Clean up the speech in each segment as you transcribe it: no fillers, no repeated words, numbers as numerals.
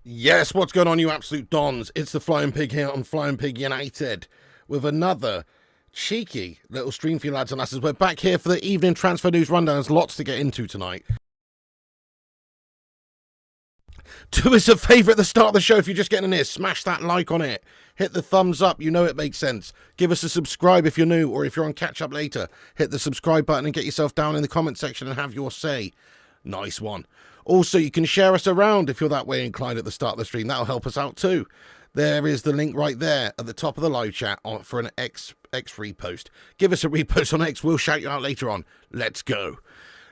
Yes, what's going on, you absolute dons? It's the Flying Pig here on Flying Pig United with another cheeky little stream for you lads and lasses. We're back here for the evening transfer news rundown. There's lots to get into tonight. Do us a favour at the start of the show if you're just getting in here. Smash that like on it. Hit the thumbs up. You know it makes sense. Give us a subscribe if you're new, or if you're on catch up later. Hit the subscribe button and get yourself down in the comment section and have your say. Nice one. Also, you can share us around if you're that way inclined at the start of the stream. That'll help us out too. There is the link right there at the top of the live chat for an X repost. Give us a repost on X. We'll shout you out later on. Let's go.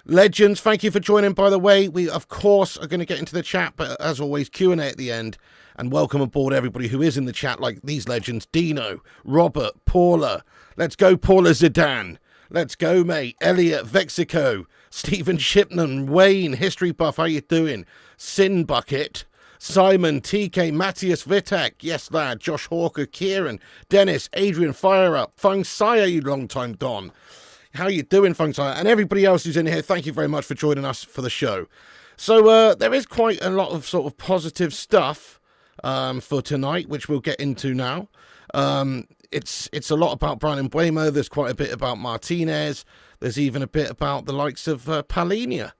Legends, thank you for joining, by the way. We, of course, are going to get into the chat, but as always, Q&A at the end. And welcome aboard everybody who is in the chat, like these legends. Dino, Robert, Paula. Let's go, Paula Zidane. Let's go, mate. Elliot, Vexico, Stephen Shipman, Wayne, History Buff, how you doing? Sin Bucket, Simon, TK, Matthias Vitek, yes lad, Josh Hawker, Kieran, Dennis, Adrian, Fire Up, Fung Saya, you long time Don. How you doing, Fung Saya? And everybody else who's in here, thank you very much for joining us for the show. So there is quite a lot of sort of positive stuff for tonight, which we'll get into now. It's a lot about Bryan Mbeumo. There's quite a bit about Martinez. There's even a bit about the likes of Palhinha.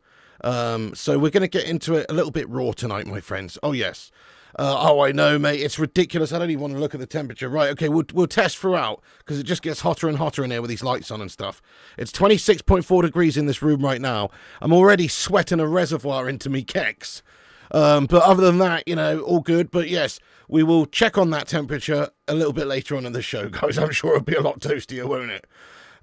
So we're going to get into it a little bit raw tonight, my friends. Oh, yes. Oh, I know, mate. It's ridiculous. I don't even want to look at the temperature. Right, okay, we'll test throughout because it just gets hotter and hotter in here with these lights on and stuff. It's 26.4 degrees in this room right now. I'm already sweating a reservoir into me kecks. But other than that, you know, all good. But yes, we will check on that temperature a little bit later on in the show, guys. I'm sure it'll be a lot toastier, won't it?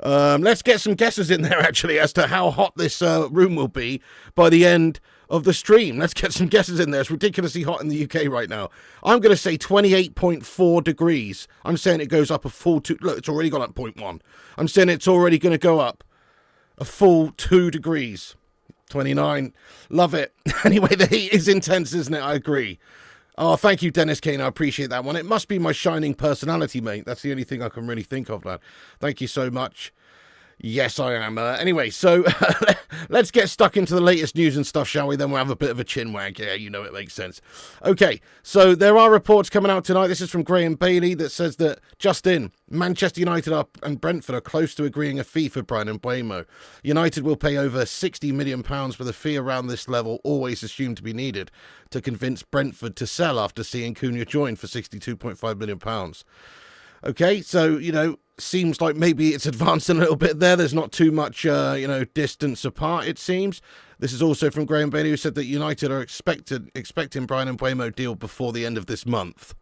Let's get some guesses in there, actually, as to how hot this room will be by the end of the stream. Let's get some guesses in there. It's ridiculously hot in the UK right now. I'm going to say 28.4 degrees. I'm saying it goes up a full 2... Look, it's already gone up 0.1. I'm saying it's already going to go up a full 2 degrees. 29. Love it. Anyway, the heat is intense, isn't it? I agree. Oh, thank you, Dennis Kane. I appreciate that one. It must be my shining personality, mate. That's the only thing I can really think of, lad. Thank you so much. Yes, I am. Anyway, so let's get stuck into the latest news and stuff, shall we? Then we'll have a bit of a chin wag. Yeah, you know it makes sense. Okay, so there are reports coming out tonight. This is from Graham Bailey that says that just in, Manchester United and Brentford are close to agreeing a fee for Bryan Mbeumo. United will pay over £60 million with a fee around this level always assumed to be needed to convince Brentford to sell after seeing Cunha join for £62.5 million. Okay, so, you know, seems like maybe it's advanced a little bit there. There's not too much, distance apart, it seems. This is also from Graham Bailey, who said that United are expecting Bryan Mbeumo deal before the end of this month.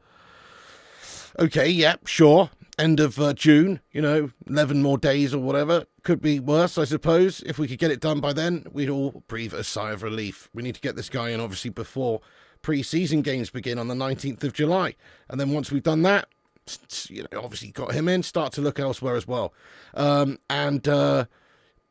Okay, yeah, sure. End of June, 11 more days or whatever. Could be worse, I suppose. If we could get it done by then, we'd all breathe a sigh of relief. We need to get this guy in, obviously, before pre-season games begin on the 19th of July. And then once we've done that, obviously got him in, start to look elsewhere as well.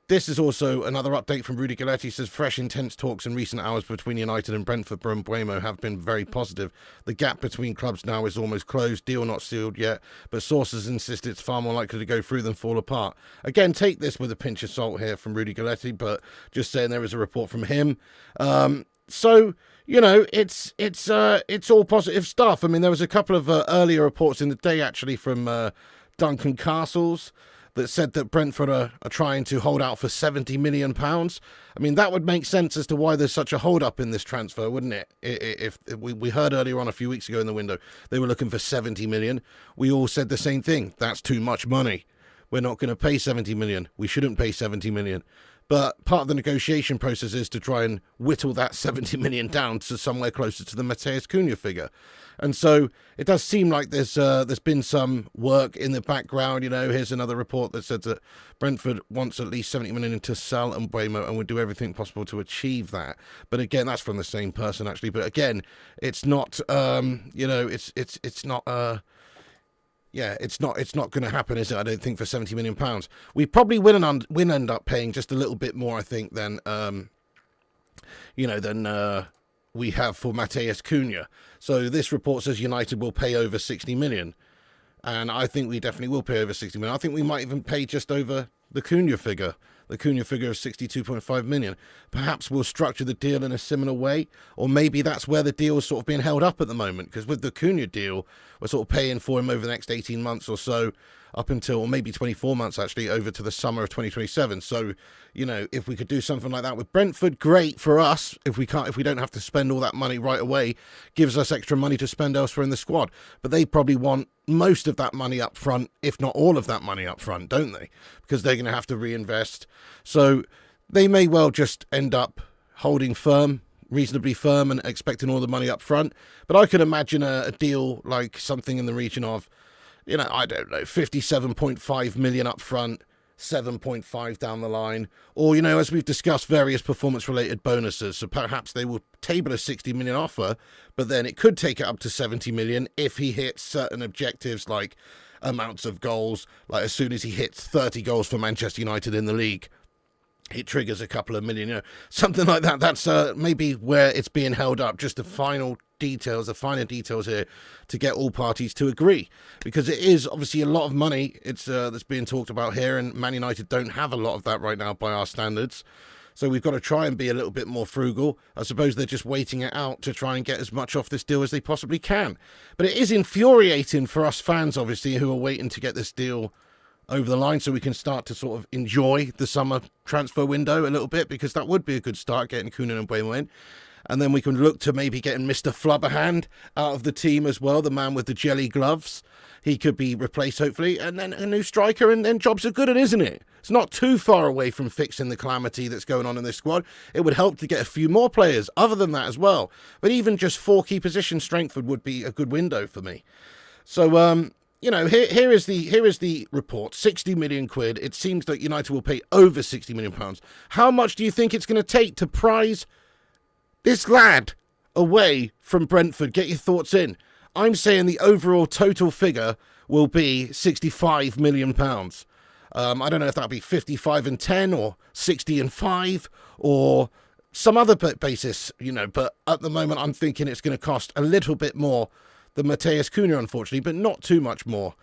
This is also another update from Rudy Galetti. Says fresh intense talks in recent hours between United and Brentford for Mbeumo have been very positive. The gap between clubs now is almost closed, deal not sealed yet, but sources insist it's far more likely to go through than fall apart. Again, take this with a pinch of salt here from Rudy Galetti, but just saying there is a report from him. So, it's all positive stuff. I mean, there was a couple of earlier reports in the day, actually, from Duncan Castles that said that Brentford are trying to hold out for £70 million. I mean, that would make sense as to why there's such a hold-up in this transfer, wouldn't it? If we heard earlier on a few weeks ago in the window, they were looking for £70 million. We all said the same thing. That's too much money. We're not going to pay £70 million. We shouldn't pay £70 million. But part of the negotiation process is to try and whittle that £70 million down to somewhere closer to the Matheus Cunha figure. And so it does seem like there's been some work in the background. Here's another report that said that Brentford wants at least £70 million to sell Mbeumo and would do everything possible to achieve that. But again, that's from the same person, actually. But again, it's not, it's not... Yeah, it's not going to happen, is it? I don't think for £70 million. We probably will end up paying just a little bit more, I think, than we have for Matheus Cunha. So this report says United will pay over 60 million, and I think we definitely will pay over 60 million. I think we might even pay just over the Cunha figure. The Cunha figure of 62.5 million. Perhaps we'll structure the deal in a similar way, or maybe that's where the deal is sort of being held up at the moment, because with the Cunha deal, we're sort of paying for him over the next 18 months or so, up until, or maybe 24 months actually, over to the summer of 2027. So, you know, if we could do something like that with Brentford, great for us. If we don't have to spend all that money right away, gives us extra money to spend elsewhere in the squad. But they probably want most of that money up front, if not all of that money up front, don't they? Because they're going to have to reinvest. So they may well just end up holding firm, reasonably firm, and expecting all the money up front. But I could imagine a deal like something in the region of, you know, I don't know, 57.5 million up front, 7.5 down the line, or, you know, as we've discussed, various performance-related bonuses. So perhaps they will table a 60 million offer, but then it could take it up to 70 million if he hits certain objectives like amounts of goals. Like as soon as he hits 30 goals for Manchester United in the league, it triggers a couple of million, you know, something like that. That's maybe where it's being held up, just the finer details here to get all parties to agree, because it is obviously a lot of money that's being talked about here, and Man United don't have a lot of that right now by our standards. So we've got to try and be a little bit more frugal. I suppose they're just waiting it out to try and get as much off this deal as they possibly can. But it is infuriating for us fans, obviously, who are waiting to get this deal over the line so we can start to sort of enjoy the summer transfer window a little bit, because that would be a good start, getting Cunha and Mbeumo in. And then we can look to maybe getting Mr. Flubberhand out of the team as well, the man with the jelly gloves. He could be replaced, hopefully, and then a new striker, and then jobs are good, isn't it? It's not too far away from fixing the calamity that's going on in this squad. It would help to get a few more players other than that as well. But even just 4 key position strength would be a good window for me. So, you know, here is the report. 60 million quid. It seems that United will pay over 60 million pounds. How much do you think it's going to take to prize this lad away from Brentford? Get your thoughts in. I'm saying the overall total figure will be 65 million pounds. I don't know if that'll be 55 and 10 or 60 and 5 or some other basis, you know, but at the moment I'm thinking it's going to cost a little bit more than Matheus Cunha, unfortunately, but not too much more.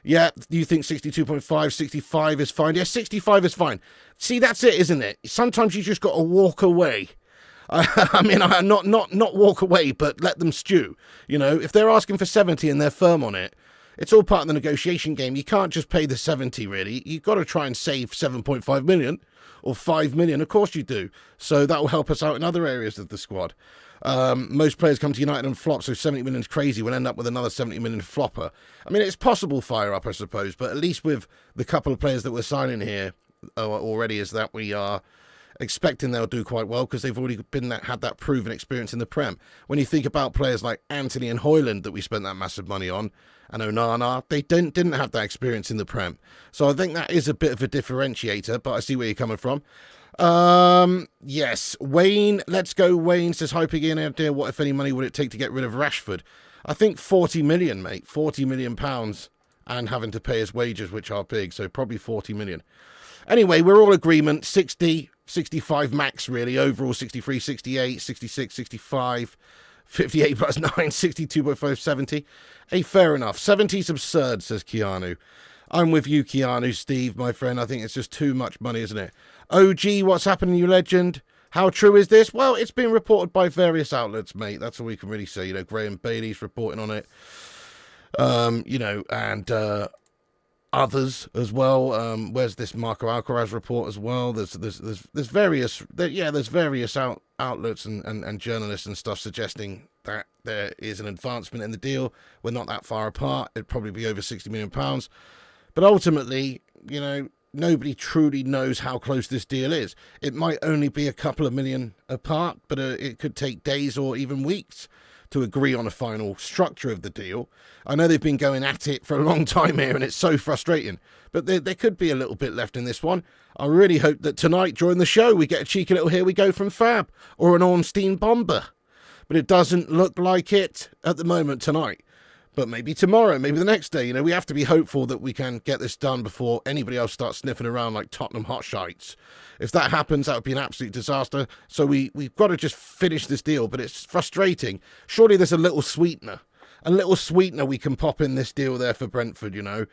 Yeah, do you think 62.5, 65 is fine? Yeah, 65 is fine. See, that's it, isn't it? Sometimes you just got to walk away. I mean, not walk away, but let them stew. You know, if they're asking for 70 and they're firm on it, it's all part of the negotiation game. You can't just pay the 70, really. You've got to try and save 7.5 million or 5 million. Of course you do. So that will help us out in other areas of the squad. Most players come to United and flop, so 70 million is crazy. We'll end up with another 70 million flopper. I mean, it's possible fire up, I suppose, but at least with the couple of players that we're signing here already, is that we are expecting they'll do quite well, because they've already had that proven experience in the Prem. When you think about players like Anthony and Højlund that we spent that massive money on, and Onana, they didn't have that experience in the Prem. So I think that is a bit of a differentiator, but I see where you're coming from. Yes, Wayne, let's go. Wayne says, hi Piggy, any idea what, if any, money would it take to get rid of Rashford? I think 40 million, mate. 40 million pounds, and having to pay his wages, which are big, so probably 40 million. Anyway, we're all agreement. 60, 65 max, really. Overall, 63, 68, 66, 65, 58 plus 9, 62.5, 70. Hey, fair enough. 70's absurd, says Keanu. I'm with you, Keanu, Steve, my friend. I think it's just too much money, isn't it? OG, what's happening, you legend? How true is this? Well, it's been reported by various outlets, mate. That's all we can really say. You know, Graham Bailey's reporting on it. You know, and others as well. Where's this Marco Alcaraz report as well? There's various outlets and journalists and stuff suggesting that there is an advancement in the deal. We're not that far apart. It'd probably be over 60 million pounds. But ultimately, you know, nobody truly knows how close this deal is. It might only be a couple of million apart, but it could take days or even weeks to agree on a final structure of the deal. I know they've been going at it for a long time here, and it's so frustrating. But there could be a little bit left in this one. I really hope that tonight, during the show, we get a cheeky little here we go from Fab, or an Ornstein bomber. But it doesn't look like it at the moment tonight. But maybe tomorrow, maybe the next day. You know, we have to be hopeful that we can get this done before anybody else starts sniffing around like Tottenham hotshites. If that happens, that would be an absolute disaster. So we've got to just finish this deal. But it's frustrating. Surely there's a little sweetener. A little sweetener we can pop in this deal there for Brentford, you know.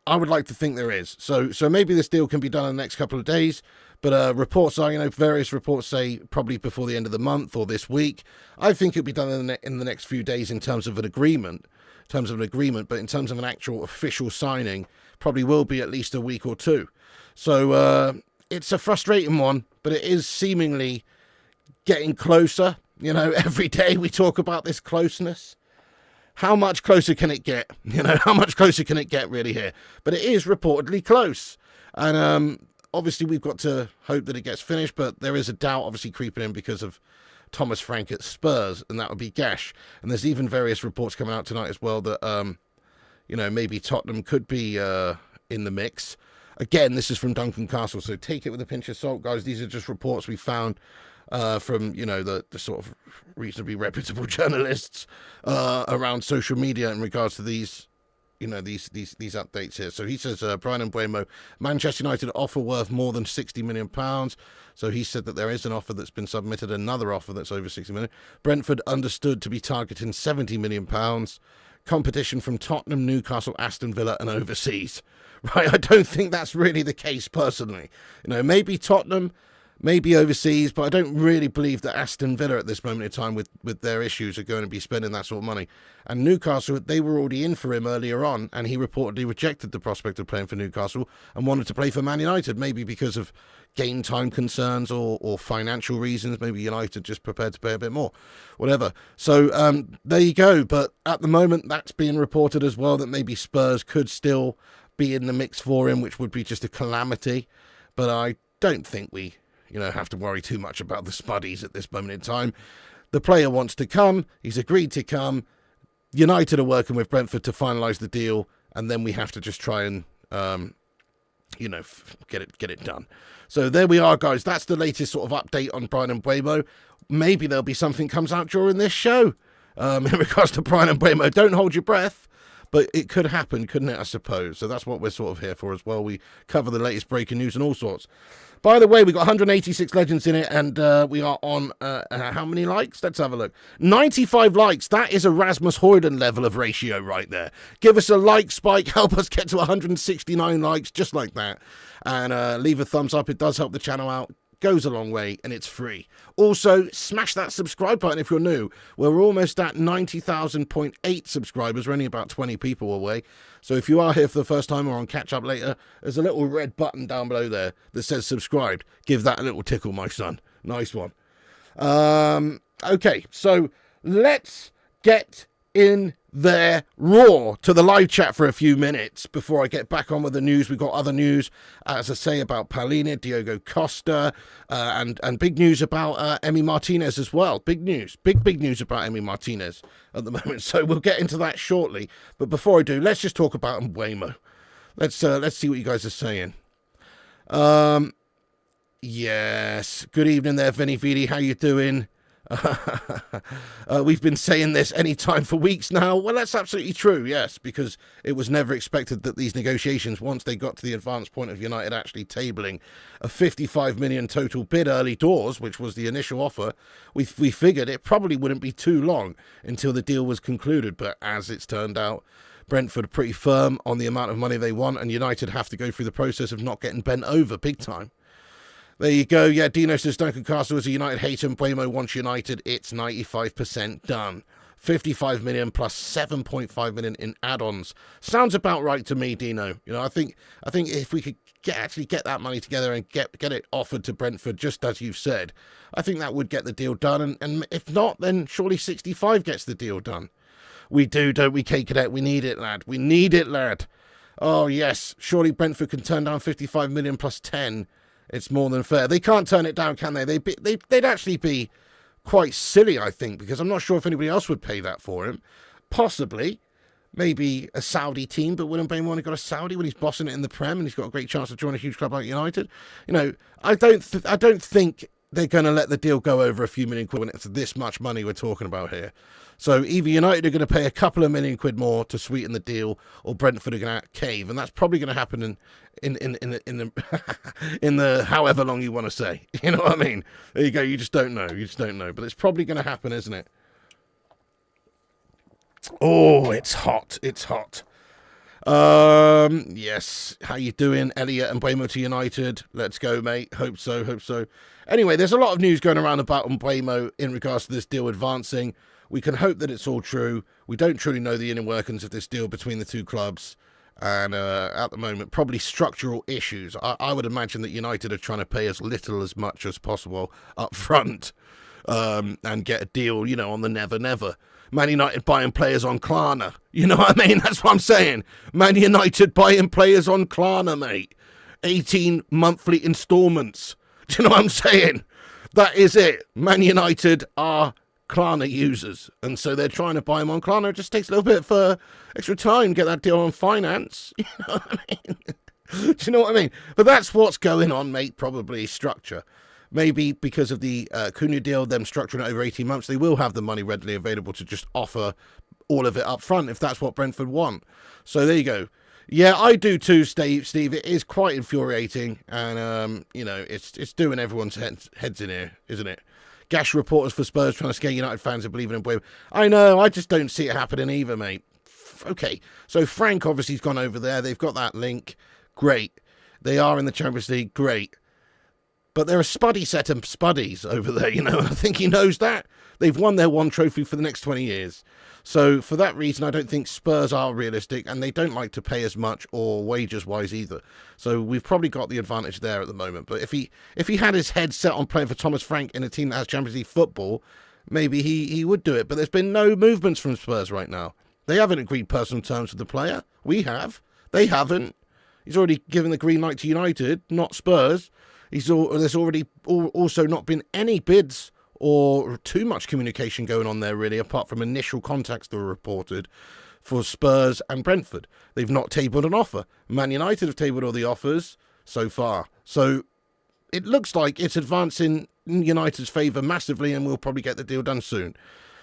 I would like to think there is. So maybe this deal can be done in the next couple of days. But reports are, various reports say probably before the end of the month or this week. I think it'll be done in the next few days in terms of an agreement. But in terms of an actual official signing, probably will be at least a week or two. So it's a frustrating one, but it is seemingly getting closer. Every day we talk about this closeness. How much closer can it get? How much closer can it get really here? But it is reportedly close. And obviously we've got to hope that it gets finished, but there is a doubt obviously creeping in because of Thomas Frank at Spurs, and that would be Gash. And there's even various reports coming out tonight as well that, maybe Tottenham could be in the mix. Again, this is from Duncan Castle, so take it with a pinch of salt, guys. These are just reports we found from, the sort of reasonably reputable journalists around social media in regards to these updates here. So he says, Bryan Mbeumo, Manchester United offer worth more than £60 million. So he said that there is an offer that's been submitted, another offer that's over £60 million. Brentford understood to be targeting £70 million. Competition from Tottenham, Newcastle, Aston Villa and overseas. Right, I don't think that's really the case personally. Maybe Tottenham, maybe overseas, but I don't really believe that Aston Villa at this moment in time with their issues are going to be spending that sort of money. And Newcastle, they were already in for him earlier on, and he reportedly rejected the prospect of playing for Newcastle and wanted to play for Man United, maybe because of game time concerns or financial reasons. Maybe United just prepared to pay a bit more, whatever. So there you go. But at the moment, that's being reported as well, that maybe Spurs could still be in the mix for him, which would be just a calamity. But I don't think we have to worry too much about the Spuddies at this moment in time. The player wants to come. He's agreed to come. United are working with Brentford to finalise the deal, and then we have to just try and, get it done. So there we are, guys. That's the latest sort of update on Bryan Mbeumo. Maybe there'll be something comes out during this show in regards to Bryan Mbeumo. Don't hold your breath. But it could happen, couldn't it, I suppose? So that's what we're sort of here for as well. We cover the latest breaking news and all sorts. By the way, we've got 186 legends in it, and we are on, how many likes? Let's have a look. 95 likes. That is a Rasmus Højlund level of ratio right there. Give us a like spike. Help us get to 169 likes, just like that. And leave a thumbs up. It does help the channel out. Goes a long way, and it's free. Also, smash that subscribe button if you're new. We're almost at 90,000.8 subscribers. We're only about 20 people away. So if you are here for the first time or on catch up later, there's a little red button down below there that says subscribed. Give that a little tickle, my son. Nice one. Okay, so let's get in there raw to the live chat for a few minutes before I get back on with the news. We've got other news, as I say, about Palhinha, Diogo Costa, and big news about Emi Martinez as well. Big news, big news about Emi Martinez at the moment. So we'll get into that shortly. But before I do, let's just talk about Mbeumo. Let's see what you guys are saying. Yes. Good evening there, Vinny Vidi. How you doing? We've been saying this any time for weeks now. Well, that's absolutely true, yes, because it was never expected that these negotiations, once they got to the advanced point of United actually tabling a 55 million total bid early doors, which was the initial offer, we figured it probably wouldn't be too long until the deal was concluded. But as it's turned out, Brentford are pretty firm on the amount of money they want, and United have to go through the process of not getting bent over big time. There you go. Yeah, Dino says Duncan Castle is a United hater and Mbeumo wants United. It's 95% done. 55 million plus 7.5 million in add-ons. Sounds about right to me, Dino. I think if we could actually get that money together and get it offered to Brentford, just as you've said, I think that would get the deal done. And if not, then surely 65 gets the deal done. We do, don't we, K Cadet? We need it, lad. We need it, lad. Oh, yes. Surely Brentford can turn down 55 million plus 10. It's more than fair. They can't turn it down, can they? They'd actually be quite silly, I think, because I'm not sure if anybody else would pay that for him. Possibly. Maybe a Saudi team, but wouldn't Mbeumo want got a Saudi when he's bossing it in the Prem and he's got a great chance to join a huge club like United? I don't think they're going to let the deal go over a few million quid when it's this much money we're talking about here. So either United are going to pay a couple of million quid more to sweeten the deal, or Brentford are going to cave, and that's probably going to happen in the however long you want to say. You know what I mean? There you go. You just don't know. But it's probably going to happen, isn't it? Oh, it's hot. Yes. How you doing, Elliot and Mbeumo to United? Let's go, mate. Hope so, hope so. Anyway, there's a lot of news going around about Mbeumo in regards to this deal advancing. We can hope that it's all true. We don't truly know the inner workings of this deal between the two clubs. And at the moment, probably structural issues. I would imagine that United are trying to pay as little as much as possible up front and get a deal, you know, on the never. Man United buying players on Klarna. You know what I mean? That's what I'm saying. Man United buying players on Klarna, mate. 18 monthly installments. Do you know what I'm saying? That is it. Man United are Klarna users. And so they're trying to buy them on Klarna. It just takes a little bit for extra time to get that deal on finance. You know what I mean? Do you know what I mean? But that's what's going on, mate. Probably structure. Maybe because of the Cunha deal, them structuring it over 18 months, they will have the money readily available to just offer all of it up front if that's what Brentford want. So there you go. Yeah, I do too, Steve. It is quite infuriating, and you know, it's doing everyone's heads in here, isn't it? Gash reporters for Spurs trying to scare United fans into believing in Mbeumo. I know, I just don't see it happening either, mate. Okay, so Frank obviously's gone over there. They've got that link. Great. They are in the Champions League. Great. But they're a spuddy set of spuddies over there, you know. I think he knows that. They've won their one trophy for the next 20 years. So for that reason, I don't think Spurs are realistic, and they don't like to pay as much or wages-wise either. So we've probably got the advantage there at the moment. But if he had his head set on playing for Thomas Frank in a team that has Champions League football, maybe he would do it. But there's been no movements from Spurs right now. They haven't agreed personal terms with the player. We have. They haven't. He's already given the green light to United, not Spurs. There's already also not been any bids or too much communication going on there, really, apart from initial contacts that were reported for Spurs and Brentford. They've not tabled an offer. Man United have tabled all the offers so far. So it looks like it's advancing in United's favour massively, and we'll probably get the deal done soon.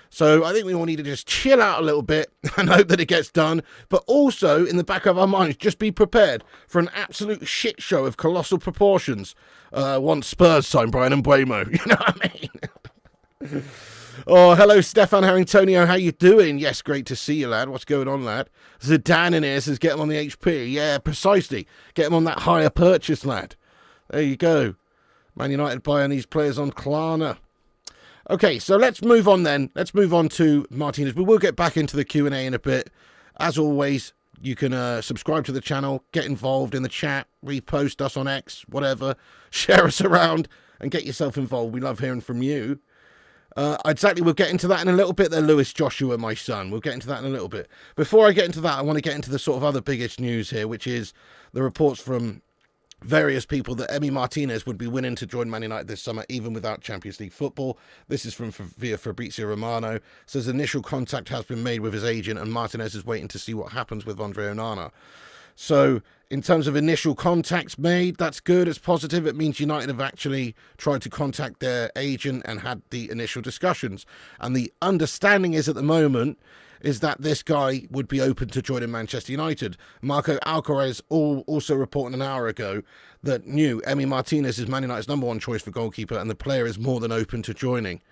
So I think we all need to just chill out a little bit and hope that it gets done. But also, in the back of our minds, just be prepared for an absolute shit show of colossal proportions once Spurs sign Bryan Mbeumo. You know what I mean? Oh, hello, Stefan Harringtonio. How you doing? Yes, great to see you, lad. What's going on, lad? Zidane in here says, get him on the HP. Yeah, precisely. Get him on that higher purchase, lad. There you go. Man United buying these players on Klarna. Okay, so let's move on then. Let's move on to Martinez. We will get back into the Q&A in a bit. As always, you can subscribe to the channel, get involved in the chat, repost us on X, whatever. Share us around and get yourself involved. We love hearing from you. Exactly, we'll get into that in a little bit there, Lewis Joshua, my son. We'll get into that in a little bit. Before I get into that, I want to get into the sort of other biggest news here, which is the reports from various people that Emiliano Martinez would be willing to join Man United this summer, even without Champions League football. This is from via Fabrizio Romano. Says initial contact has been made with his agent, and Martinez is waiting to see what happens with Andre Onana. So, in terms of initial contacts made, that's good. It's positive. It means United have actually tried to contact their agent and had the initial discussions. And the understanding is at the moment is that this guy would be open to joining Manchester United. Marco Alcaraz also reported an hour ago that Emiliano Martinez is Man United's #1 choice for goalkeeper, and the player is more than open to joining.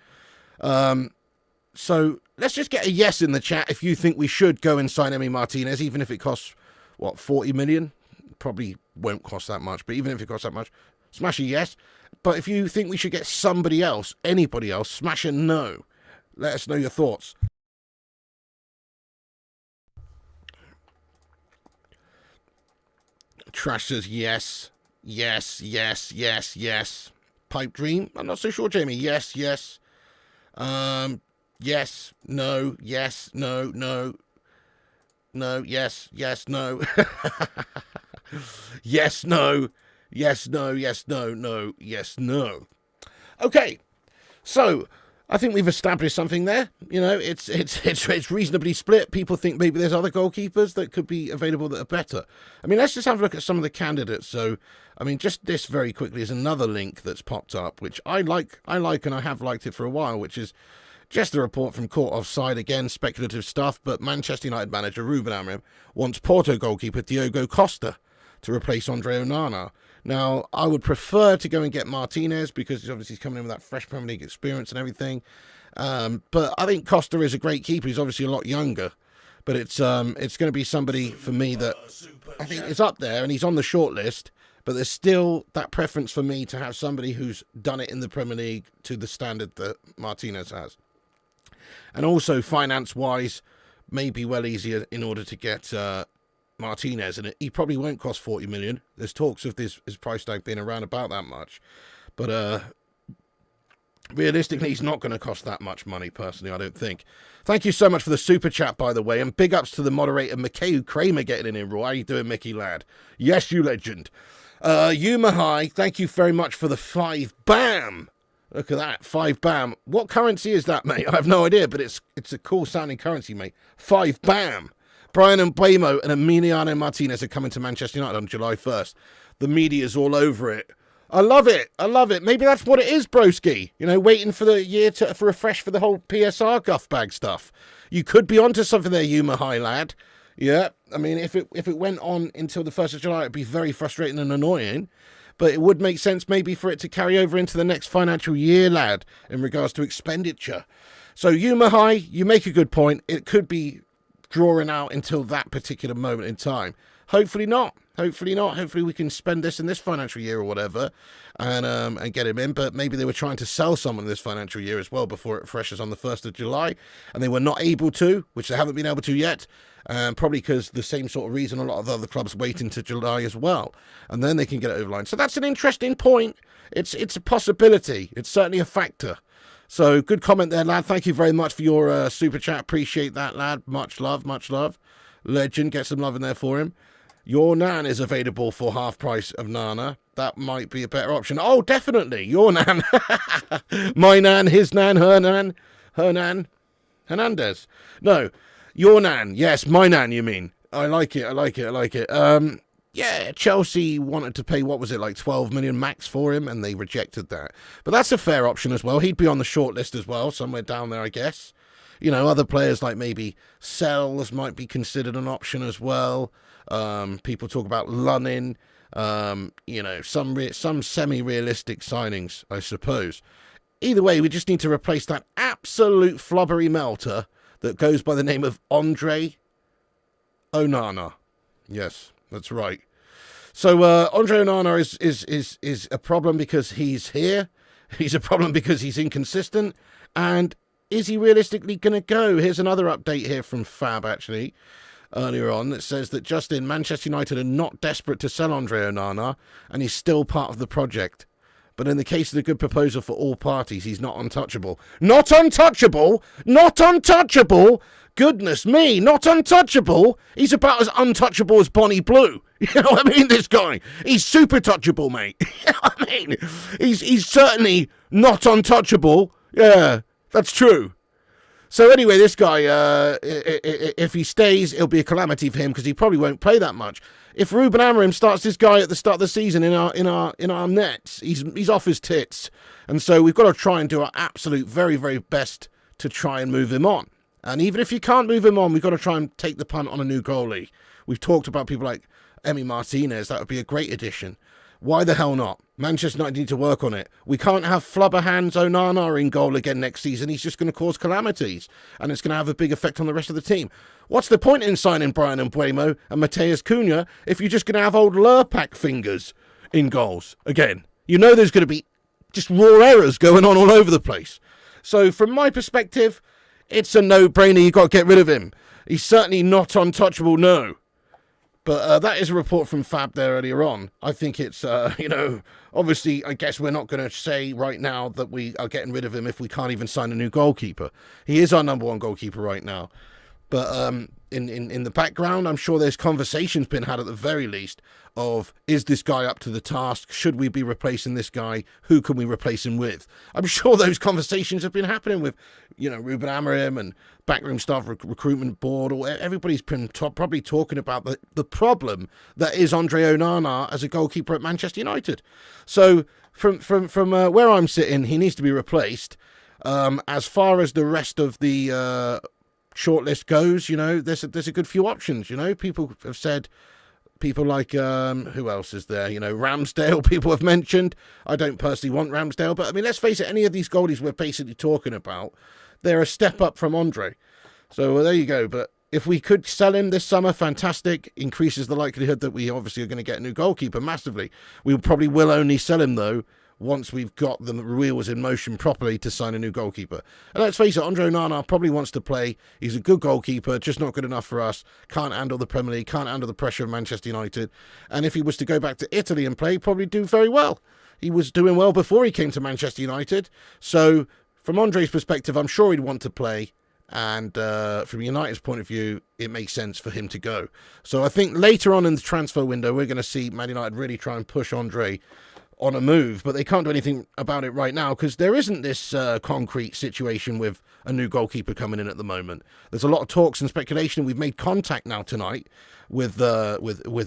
So let's just get a yes in the chat if you think we should go and sign Emiliano Martinez, even if it costs, 40 million? Probably won't cost that much, but even if it costs that much, smash a yes. But if you think we should get somebody else, anybody else, smash a no. Let us know your thoughts. Trash says yes. Yes. Pipe dream? I'm not so sure, Jamie. Yes. Yes, no, yes, no. No, yes, no. Yes, no. Yes, no. Okay, so I think we've established something there. You know, it's reasonably split. People think maybe there's other goalkeepers that could be available that are better. I mean, let's just have a look at some of the candidates. So, I mean, just this very quickly is another link that's popped up, which I like, and I have liked it for a while, which is just a report from Court Offside. Again, speculative stuff, but Manchester United manager Ruben Amorim wants Porto goalkeeper Diogo Costa to replace Andre Onana. Now, I would prefer to go and get Martinez because he's coming in with that fresh Premier League experience and everything. But I think Costa is a great keeper. He's obviously a lot younger. But it's going to be somebody for me that I think is up there, and he's on the short list. But there's still that preference for me to have somebody who's done it in the Premier League to the standard that Martinez has. And also, finance-wise, may be well easier in order to get Martinez. And he probably won't cost 40 million. There's talks of his price tag being around about that much. But realistically, he's not going to cost that much money, personally, I don't think. Thank you so much for the super chat, by the way. And big ups to the moderator, Mikhail Kramer, getting in here. How you doing, Mickey, lad? Yes, you legend. Umahai, thank you very much for the 5 BAM. Look at that, 5 BAM. What currency is that, mate? I have no idea, but it's a cool sounding currency, mate. 5 BAM. Bryan Mbeumo and Emiliano Martinez are coming to Manchester United on July 1st. The media's all over it. I love it. I love it. Maybe that's what it is, broski. You know, waiting for the year for refresh for the whole PSR guff bag stuff. You could be onto something there, Umahai, lad. Yeah, I mean, if it went on until the 1st of July, it'd be very frustrating and annoying. But it would make sense maybe for it to carry over into the next financial year, lad, in regards to expenditure. So, Umahai, you make a good point. It could be drawing out until that particular moment in time. Hopefully not. Hopefully not. Hopefully we can spend this in this financial year or whatever and get him in. But maybe they were trying to sell someone this financial year as well before it refreshes on the 1st of July. And they were not able to, which they haven't been able to yet. Probably because the same sort of reason a lot of other clubs wait into July as well. And then they can get it over the line. So that's an interesting point. It's a possibility. It's certainly a factor. So good comment there, lad. Thank you very much for your super chat. Appreciate that, lad. Much love, much love. Legend, get some love in there for him. Your Nan is available for half price of Nana. That might be a better option. Oh, definitely. Your Nan. My Nan, his Nan, her Nan. Hernandez. No, your Nan. Yes, my Nan, you mean. I like it. Yeah, Chelsea wanted to pay, what was it, like 12 million max for him, and they rejected that. But that's a fair option as well. He'd be on the short list as well, somewhere down there, I guess. You know, other players like maybe Sells might be considered an option as well. People talk about Lunin. You know, some semi-realistic signings, I suppose. Either way, we just need to replace that absolute flubbery melter that goes by the name of Andre Onana. Yes, that's right. So Andre Onana is a problem because he's here. He's a problem because he's inconsistent. And is he realistically going to go? Here's another update here from Fab, actually, earlier on, that says that Justin, Manchester United are not desperate to sell Andre Onana, and he's still part of the project. But in the case of the good proposal for all parties, he's not untouchable. Not untouchable? Not untouchable? Goodness me, not untouchable? He's about as untouchable as Bonnie Blue. You know what I mean, this guy? He's super touchable, mate. You know what I mean? He's certainly not untouchable. Yeah, that's true. So anyway, this guy, if he stays, it'll be a calamity for him because he probably won't play that much. If Ruben Amorim starts this guy at the start of the season in our nets, he's off his tits. And so we've got to try and do our absolute very, very best to try and move him on. And even if you can't move him on, we've got to try and take the punt on a new goalie. We've talked about people like Emi Martinez. That would be a great addition. Why the hell not? Manchester United need to work on it. We can't have Flubberhands Onana in goal again next season. He's just going to cause calamities. And it's going to have a big effect on the rest of the team. What's the point in signing Bryan Mbeumo and Mateus Cunha if you're just going to have old Lurpak fingers in goals again? You know there's going to be just raw errors going on all over the place. So from my perspective, it's a no-brainer. You've got to get rid of him. He's certainly not untouchable, no. But that is a report from Fab there earlier on. I think it's, you know, obviously, I guess we're not going to say right now that we are getting rid of him if we can't even sign a new goalkeeper. He is our number one goalkeeper right now. But in the background, I'm sure there's conversations been had at the very least of, is this guy up to the task? Should we be replacing this guy? Who can we replace him with? I'm sure those conversations have been happening with, you know, Ruben Amorim and backroom staff, recruitment board, or everybody's been probably talking about the problem that is Andre Onana as a goalkeeper at Manchester United. So from where I'm sitting, he needs to be replaced. As far as the rest of the shortlist goes, you know, there's a good few options. You know, people have said, people like who else is there? You know, Ramsdale. People have mentioned. I don't personally want Ramsdale, but I mean, let's face it. Any of these goalies we're basically talking about, they're a step up from Andre. So there you go. But If we could sell him this summer, fantastic. Increases the likelihood that we obviously are going to get a new goalkeeper massively. We probably will only sell him, though, once we've got the wheels in motion properly to sign a new goalkeeper. And let's face it, Andre Onana probably wants to play. He's a good goalkeeper, just not good enough for us. Can't handle the Premier League, can't handle the pressure of Manchester United. And if he was to go back to Italy and play, he'd probably do very well. He was doing well before he came to Manchester United. So from Andre's perspective, I'm sure he'd want to play. And from United's point of view, it makes sense for him to go. So I think later on in the transfer window, we're going to see Man United really try and push Andre on a move, but they can't do anything about it right now because there isn't this concrete situation with a new goalkeeper coming in at the moment. There's a lot of talks and speculation. We've made contact now tonight with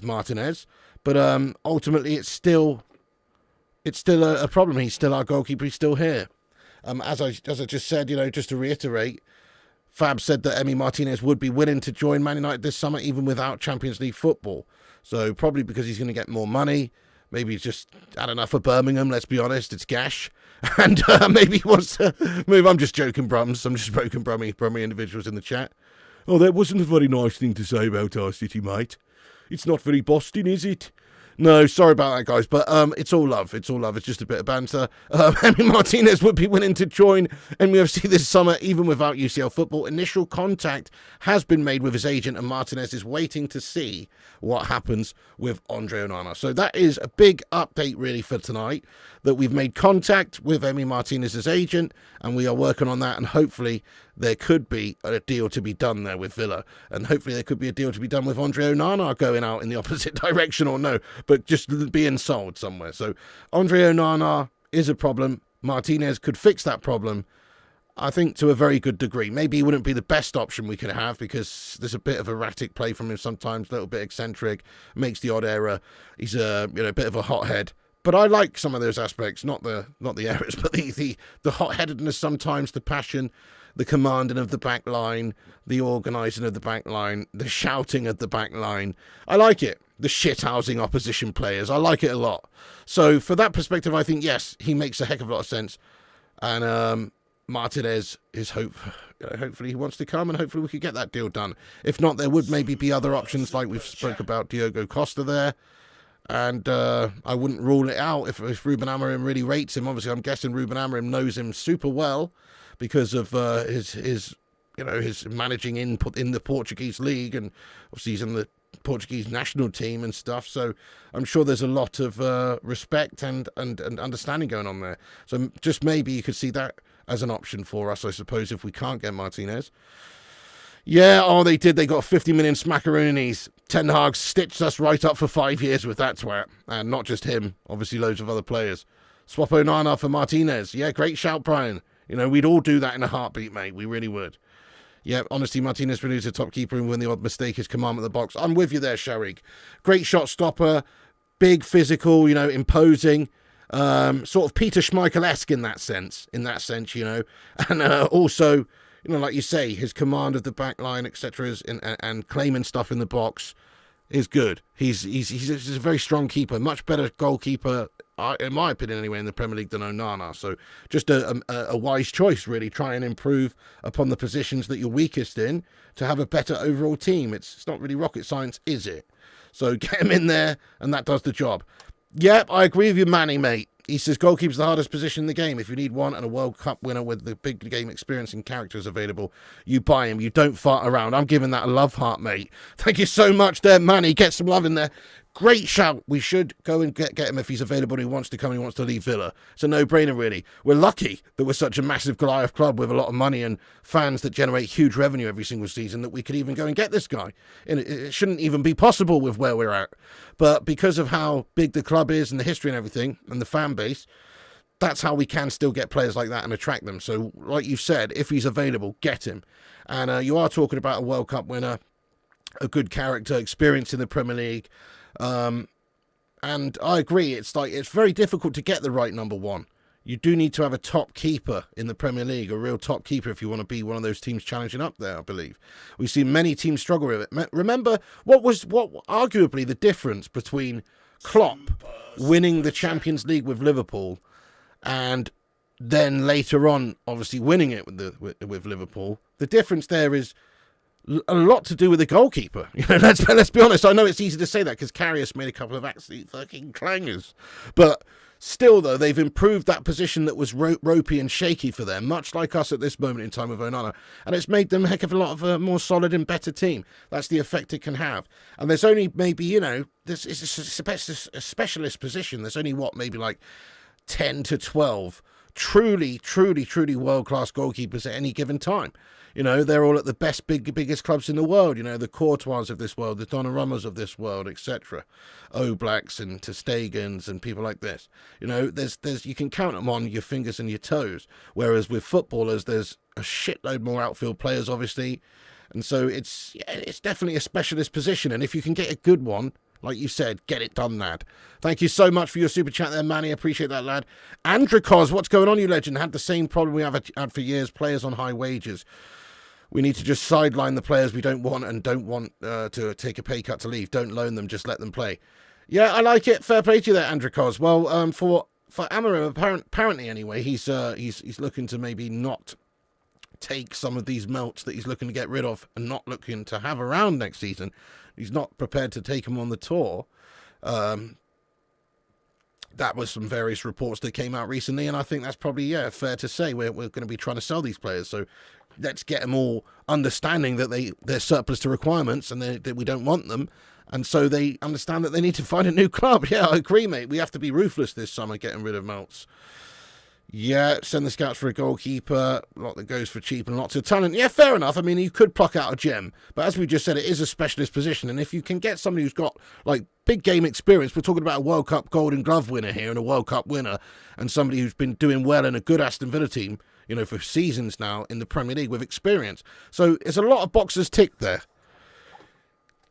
Martinez, but ultimately it's still a problem. He's still our goalkeeper. He's still here. As I just said, just to reiterate, Fab said that Emi Martinez would be willing to join Man United this summer, even without Champions League football. So probably because he's going to get more money. Maybe he's just had enough of Birmingham, let's be honest. It's gash. And maybe he wants to move. I'm just joking, Brums. I'm just joking, Brummy individuals in the chat. Oh, that wasn't a very nice thing to say about our city, mate. It's not very Boston, is it? No, sorry about that, guys, but it's all love. It's all love. It's just a bit of banter. Emi Martinez would be willing to join MUFC this summer, even without UCL football. Initial contact has been made with his agent, and Martinez is waiting to see what happens with Andre Onana. So that is a big update, really, for tonight, that we've made contact with Emi Martinez's agent, and we are working on that, and hopefully there could be a deal to be done there with Villa, and hopefully there could be a deal to be done with Andre Onana going out in the opposite direction, or no, but just being sold somewhere. So Andre Onana is a problem. Martinez could fix that problem, I think, to a very good degree. Maybe he wouldn't be the best option we could have because there's a bit of erratic play from him sometimes, a little bit eccentric, makes the odd error. He's a bit of a hothead. But I like some of those aspects, not the errors, but the hot-headedness sometimes, the passion, the commanding of the back line, the organising of the back line, the shouting of the back line. I like it. The shit-housing opposition players. I like it a lot. So for that perspective, I think, yes, he makes a heck of a lot of sense. And Martinez is hopefully he wants to come, and hopefully we could get that deal done. If not, there would maybe be other options, like we've spoke about Diogo Costa there. And I wouldn't rule it out if Ruben Amorim really rates him. Obviously, I'm guessing Ruben Amorim knows him super well because of his managing in the Portuguese league, and obviously he's in the Portuguese national team and stuff. So I'm sure there's a lot of respect and understanding going on there. So just maybe you could see that as an option for us, I suppose, if we can't get Martinez. Yeah, they did. They got 50 million smackaroonies. Ten Hag stitched us right up for 5 years with that twat. And not just him, obviously loads of other players. Swap Onana for Martinez. Yeah, great shout, Brian. We'd all do that in a heartbeat, mate. We really would. Yeah, honestly, Martinez really is a top keeper, and when the odd mistake is command at the box. I'm with you there, Sharik. Great shot stopper, big, physical, imposing. Sort of Peter Schmeichel-esque in that sense, And also, like you say, his command of the back line, etc., and claiming stuff in the box is good. He's a very strong keeper, much better goalkeeper, in my opinion anyway, in the Premier League than Onana. So just a wise choice, really. Try and improve upon the positions that you're weakest in to have a better overall team. It's not really rocket science, is it? So get him in there, and that does the job. Yep, I agree with you, Manny, mate. He says goalkeeper's the hardest position in the game. If you need one and a World Cup winner with the big game experience and characters available, you buy him. You don't fart around. I'm giving that a love heart, mate. Thank you so much there, Manny. Get some love in there. Great shout. We should go and get him if he's available and he wants to come and he wants to leave Villa. It's a no-brainer, really. We're lucky that we're such a massive Goliath club with a lot of money and fans that generate huge revenue every single season that we could even go and get this guy. And it shouldn't even be possible with where we're at. But because of how big the club is and the history and everything and the fan base, that's how we can still get players like that and attract them. So, like you said, if he's available, get him. And you are talking about a World Cup winner, a good character, experience in the Premier League. And I agree, it's very difficult to get the right number one. You do need to have a top keeper in the Premier League, a real top keeper, if you want to be one of those teams challenging up there, I believe. We've seen many teams struggle with it. Remember, what arguably the difference between Klopp winning the Champions League with Liverpool and then later on, obviously, winning it with Liverpool? The difference there is a lot to do with the goalkeeper. You know, let's be honest. I know it's easy to say that because Karius made a couple of absolute fucking clangers, but still, though, they've improved that position that was ropey and shaky for them, much like us at this moment in time with Onana, and it's made them a heck of a lot of a more solid and better team. That's the effect it can have. And there's only maybe, you know, this is a specialist position. There's only maybe like 10 to 12 truly world-class goalkeepers at any given time. You know, they're all at the biggest clubs in the world. You know, the Courtois of this world, the Donnarummas of this world, etc. Oblaks and ter Stegens and people like this. You know, there's you can count them on your fingers and your toes. Whereas with footballers, there's a shitload more outfield players, obviously, and so it's definitely a specialist position. And if you can get a good one, like you said, get it done, lad. Thank you so much for your super chat there, Manny. Appreciate that, lad. Andrikos, what's going on, you legend? Had the same problem we have had for years. Players on high wages. We need to just sideline the players we don't want and don't want to take a pay cut to leave. Don't loan them, just let them play. Yeah, I like it. Fair play to you there, Andrikos. Well, for Amorim, apparently anyway, he's looking to maybe not take some of these melts that he's looking to get rid of and not looking to have around next season. He's not prepared to take them on the tour. That was some various reports that came out recently, and I think that's probably, fair to say. We're going to be trying to sell these players, so let's get them all understanding that they're surplus to requirements and that we don't want them, and so they understand that they need to find a new club. Yeah, I agree, mate. We have to be ruthless this summer getting rid of melts. Yeah, send the scouts for a goalkeeper, a lot that goes for cheap and lots of talent. Yeah, fair enough. I mean, you could pluck out a gem, but as we just said, it is a specialist position, and if you can get somebody who's got, like, big game experience, we're talking about a World Cup Golden Glove winner here and a World Cup winner, and somebody who's been doing well in a good Aston Villa team, you know, for seasons now in the Premier League with experience. So there's a lot of boxes ticked there.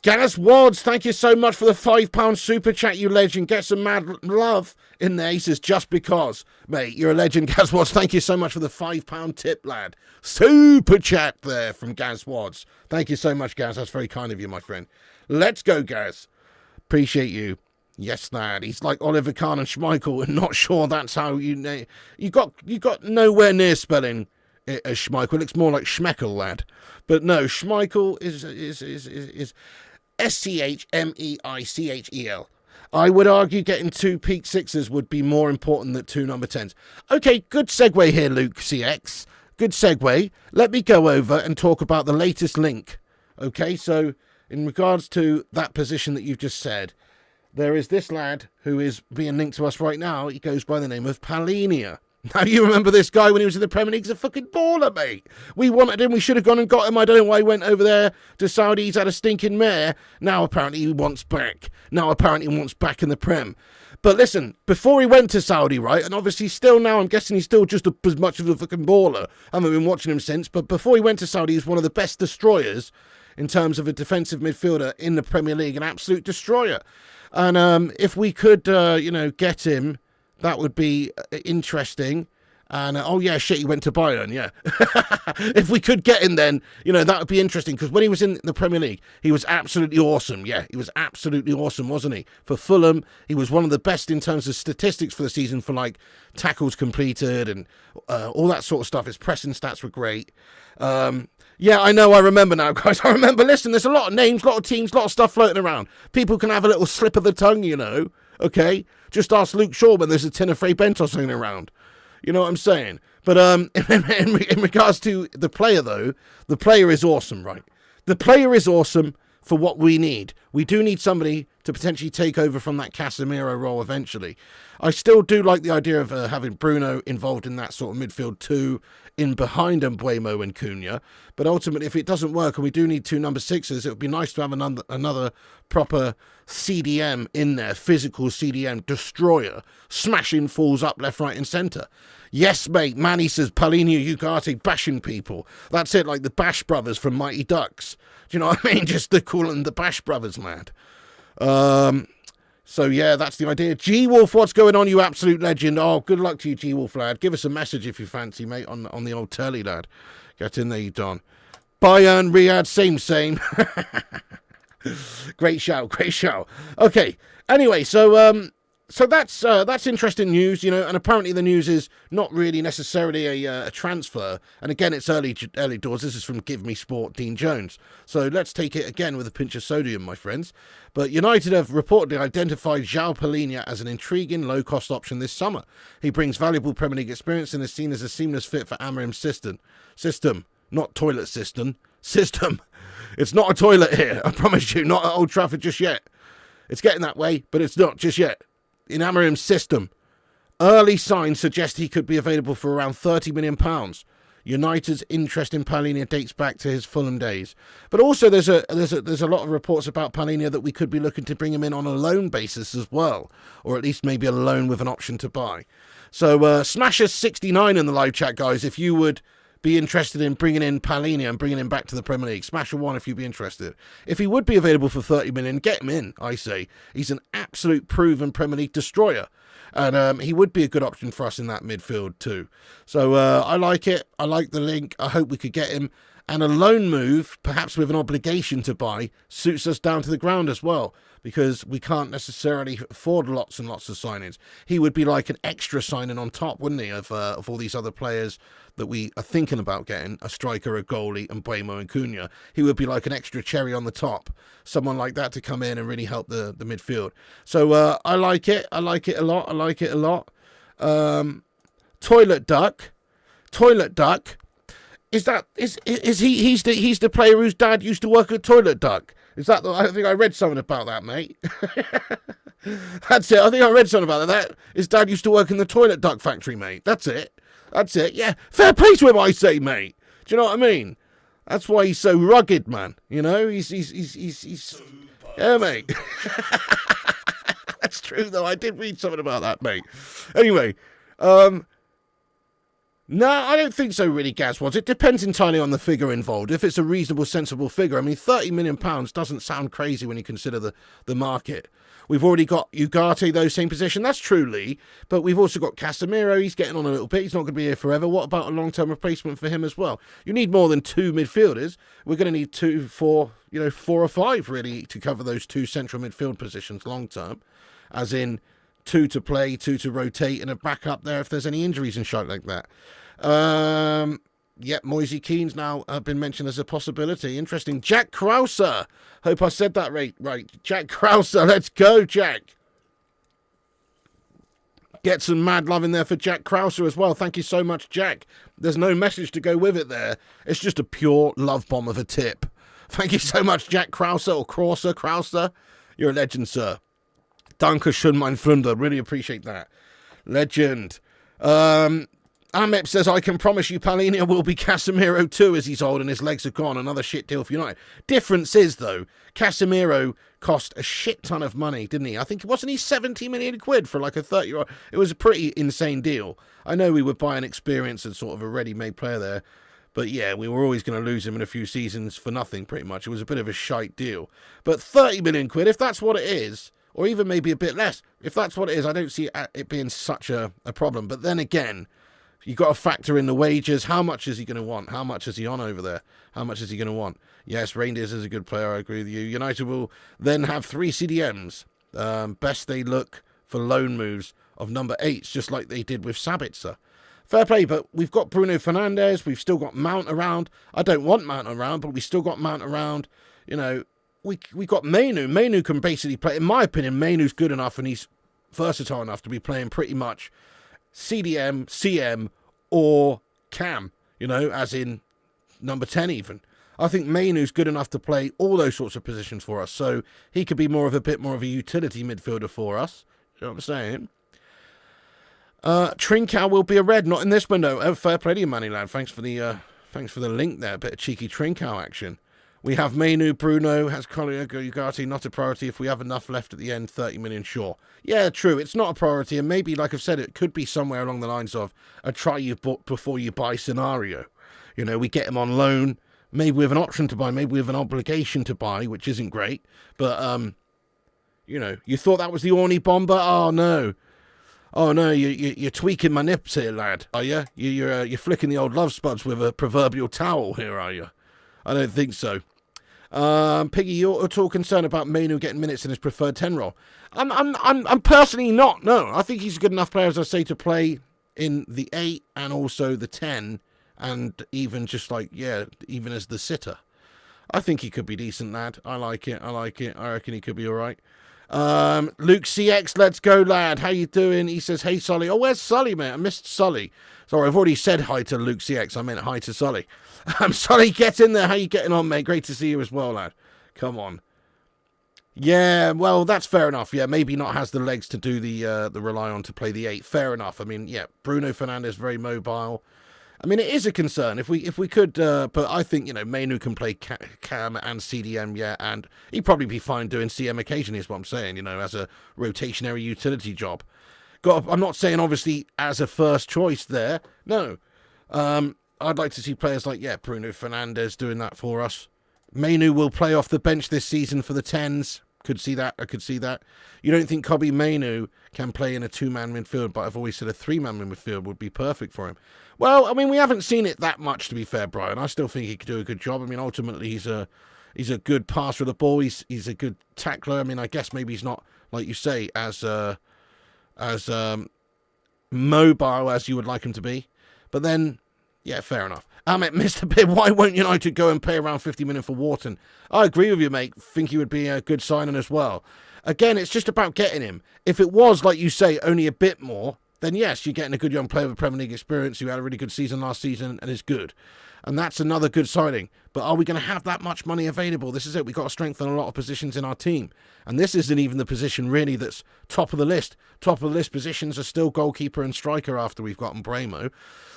Gaz Wads, thank you so much for the £5 super chat, you legend. Get some mad love in there. He says, just because. Mate, you're a legend, Gaz Wads. Thank you so much for the £5 tip, lad. Super chat there from Gaz Wads. Thank you so much, Gaz. That's very kind of you, my friend. Let's go, Gaz. Appreciate you. Yes, lad. He's like Oliver Kahn and Schmeichel, and not sure that's how you got nowhere near spelling it as Schmeichel. It's more like Schmeckel, lad. But no, Schmeichel is Schmeichel. I would argue getting 2 peak sixes would be more important than 2 number 10s. Okay, good segue here, Luke CX. Good segue. Let me go over and talk about the latest link. Okay, so in regards to that position that you've just said, there is this lad who is being linked to us right now. He goes by the name of Palhinha. Now, you remember this guy when he was in the Premier League? He's a fucking baller, mate. We wanted him. We should have gone and got him. I don't know why he went over there to Saudi. He's had a stinking mare. Now, apparently, he wants back. Now, apparently, he wants back in the Prem. But listen, before he went to Saudi, right, and obviously still now, I'm guessing he's still just as much of a fucking baller. I haven't been watching him since. But before he went to Saudi, he's one of the best destroyers in terms of a defensive midfielder in the Premier League. An absolute destroyer. And if we could, get him, that would be interesting. And, oh, yeah, shit, he went to Bayern, yeah. If we could get him then, that would be interesting. Because when he was in the Premier League, he was absolutely awesome. Yeah, he was absolutely awesome, wasn't he? For Fulham, he was one of the best in terms of statistics for the season for, like, tackles completed and all that sort of stuff. His pressing stats were great. Yeah, I know, I remember now, guys. I remember. Listen, there's a lot of names, a lot of teams, a lot of stuff floating around. People can have a little slip of the tongue, okay? Just ask Luke Shaw when there's a tin of Frey Bentos hanging around. You know what I'm saying? But in regards to the player, though, the player is awesome, right? The player is awesome for what we need. We do need somebody to potentially take over from that Casemiro role eventually. I still do like the idea of having Bruno involved in that sort of midfield too, in behind Mbeumo and Cunha. But ultimately, if it doesn't work and we do need 2 number 6s, it would be nice to have another proper CDM in there, physical CDM, destroyer, smashing fools up left, right and centre. Yes, mate, Manny says Palhinha Ugarte bashing people. That's it, like the Bash Brothers from Mighty Ducks. Do you know what I mean? Just to call them the Bash Brothers, lad. So, yeah, that's the idea. G-Wolf, what's going on, you absolute legend? Oh, good luck to you, G-Wolf, lad. Give us a message if you fancy, mate, on the old telly, lad. Get in there, you don. Bayern, Riyadh, same. Great shout. Okay, anyway, so, So that's interesting news, you know, and apparently the news is not really necessarily a transfer. And again, it's early doors. This is from Give Me Sport, Dean Jones. So let's take it again with a pinch of sodium, my friends. But United have reportedly identified João Palhinha as an intriguing low-cost option this summer. He brings valuable Premier League experience and is seen as a seamless fit for Amarim's system, not toilet system. It's not a toilet here, I promise you, not at Old Trafford just yet. It's getting that way, but it's not just yet. In Amarim's system, early signs suggest he could be available for around £30 million. United's interest in Palhinha dates back to his Fulham days, but also there's a lot of reports about Palhinha that we could be looking to bring him in on a loan basis as well, or at least maybe a loan with an option to buy. So Smasher69 in the live chat, guys, if you would be interested in bringing in Palhinha and bringing him back to the Premier League. Smasher 1 if you'd be interested. If he would be available for 30 million, get him in, I say. He's an absolute proven Premier League destroyer. And he would be a good option for us in that midfield too. So I like it. I like the link. I hope we could get him. And a loan move, perhaps with an obligation to buy, suits us down to the ground as well, because we can't necessarily afford lots and lots of signings. He would be like an extra signing on top, wouldn't he, of all these other players that we are thinking about getting, a striker, a goalie, and Mbeumo and Cunha. He would be like an extra cherry on the top, someone like that to come in and really help the midfield. So I like it. I like it a lot. I like it a lot. Toilet Duck. Is he? He's the player whose dad used to work at Toilet Duck. Is that? I think I read something about that, mate. That's it. I think I read something about that. His dad used to work in the Toilet Duck factory, mate. That's it. Yeah, fair play to him, I say, mate. Do you know what I mean? That's why he's so rugged, man. You know, he's yeah, mate. That's true, though. I did read something about that, mate. Anyway, no, I don't think so, really, Gaz was. It depends entirely on the figure involved. If it's a reasonable, sensible figure, I mean, £30 million doesn't sound crazy when you consider the market. We've already got Ugarte, though, same position. That's true, Lee. But we've also got Casemiro. He's getting on a little bit. He's not going to be here forever. What about a long-term replacement for him as well? You need more than two midfielders. We're going to need four or five, really, to cover those two central midfield positions long-term. As in, two to play, two to rotate, and a backup there if there's any injuries and shit like that. Yep, Moise Keane's now been mentioned as a possibility. Interesting. Jack Krauser. Hope I said that right. Jack Krauser. Let's go, Jack. Get some mad love in there for Jack Krauser as well. Thank you so much, Jack. There's no message to go with it there. It's just a pure love bomb of a tip. Thank you so much, Jack Krauser or Krauser. You're a legend, sir. Danke schön, mein Freund. Really appreciate that. Legend. Amep says, I can promise you Palhinha will be Casemiro too as he's old and his legs are gone. Another shit deal for United. Difference is, though, Casemiro cost a shit ton of money, didn't he? I think, wasn't he 70 million quid for like a 30-year-old? It was a pretty insane deal. I know we would buy an experienced and sort of a ready-made player there. But yeah, we were always going to lose him in a few seasons for nothing, pretty much. It was a bit of a shite deal. But 30 million quid, if that's what it is, or even maybe a bit less, if that's what it is, I don't see it being such a problem. But then again, you've got to factor in the wages. How much is he going to want? How much is he on over there? How much is he going to want? Yes, Reindeers is a good player. I agree with you. United will then have 3 CDMs. Best they look for loan moves of number 8s, just like they did with Sabitzer. Fair play, but we've got Bruno Fernandes. We've still got Mount around. I don't want Mount around, but we still got Mount around. You know, we got Mainu. Mainu can basically play. In my opinion, Mainu's good enough and he's versatile enough to be playing pretty much CDM, CM, or Cam, you know, as in number 10 even. I think Mainu's good enough to play all those sorts of positions for us, so he could be a bit more of a utility midfielder for us. You know what I'm saying? Trincao will be a red, not in this window. Oh, fair play to you, Manny lad. Thanks for the link there. A bit of cheeky Trincao action. We have Mainu, Bruno, has Ugarte, not a priority. If we have enough left at the end, 30 million, sure. Yeah, true, it's not a priority, and maybe, like I've said, it could be somewhere along the lines of a try you before you buy scenario. You know, we get him on loan, maybe with an option to buy, maybe with an obligation to buy, which isn't great, but, you know, you thought that was the Orny Bomber? Oh, no. Oh, no, you're tweaking my nips here, lad, are you? You're flicking the old love spuds with a proverbial towel here, are you? I don't think so. Piggy, you're at all concerned about Mainu getting minutes in his preferred 10 role? I'm personally not. No, I think he's a good enough player, as I say, to play in the 8 and also the 10, and even just like, even as the sitter. I think he could be decent, lad. I like it. I reckon he could be all right. Luke CX, let's go, lad. How you doing? He says, hey, Solly. Oh, where's Solly, mate? I missed Solly. Sorry, I've already said hi to Luke CX. I meant hi to Solly. Solly, get in there. How you getting on, mate? Great to see you as well, lad. Come on. Yeah, well, that's fair enough. Yeah, maybe not has the legs to do the rely on to play the 8. Fair enough. I mean, yeah, Bruno Fernandes, very mobile. I mean, it is a concern if we could, but I think, Mainu can play Cam and CDM, and he'd probably be fine doing CM occasionally, is what I'm saying, as a rotationary utility job. I'm not saying, obviously, as a first choice there. No. I'd like to see players like, Bruno Fernandes doing that for us. Mainu will play off the bench this season for the 10s. Could see that. I could see that. You don't think Kobbie Mainu can play in a 2-man midfield, but I've always said a 3-man midfield would be perfect for him. Well, I mean, we haven't seen it that much, to be fair, Brian. I still think he could do a good job. I mean, ultimately, he's a good passer of the ball. He's a good tackler. I mean, I guess maybe he's not, like you say, as mobile as you would like him to be. But then, fair enough. Mr. Pibb, why won't United go and pay around 50 million for Wharton? I agree with you, mate. Think he would be a good signing as well. Again, it's just about getting him. If it was, like you say, only a bit more, then yes, you're getting a good young player with Premier League experience who had a really good season last season and is good. And that's another good signing. But are we going to have that much money available? This is it. We've got to strengthen a lot of positions in our team. And this isn't even the position really that's top of the list. Top of the list positions are still goalkeeper and striker after we've gotten Mbeumo.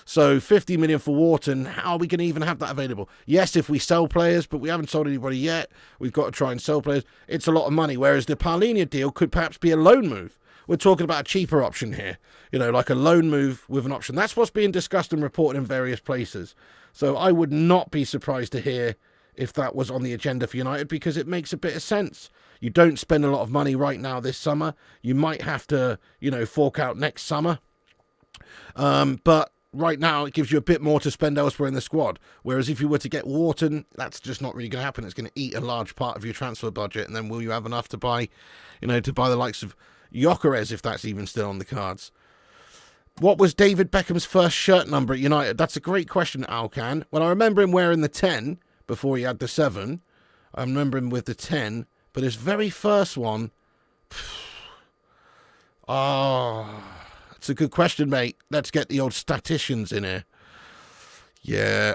So 50 million for Wharton, how are we going to even have that available? Yes, if we sell players, but we haven't sold anybody yet. We've got to try and sell players. It's a lot of money, whereas the Palhinha deal could perhaps be a loan move. We're talking about a cheaper option here, like a loan move with an option. That's what's being discussed and reported in various places. So I would not be surprised to hear if that was on the agenda for United, because it makes a bit of sense. You don't spend a lot of money right now this summer. You might have to, fork out next summer. But right now it gives you a bit more to spend elsewhere in the squad. Whereas if you were to get Wharton, that's just not really going to happen. It's going to eat a large part of your transfer budget. And then will you have enough to buy, to buy the likes of Gyokeres, if that's even still on the cards? What was David Beckham's first shirt number at United? That's a great question, Alcan. Well, I remember him wearing the 10 before he had the 7. I remember him with the 10. But his very first one... it's a good question, mate. Let's get the old statisticians in here. Yeah.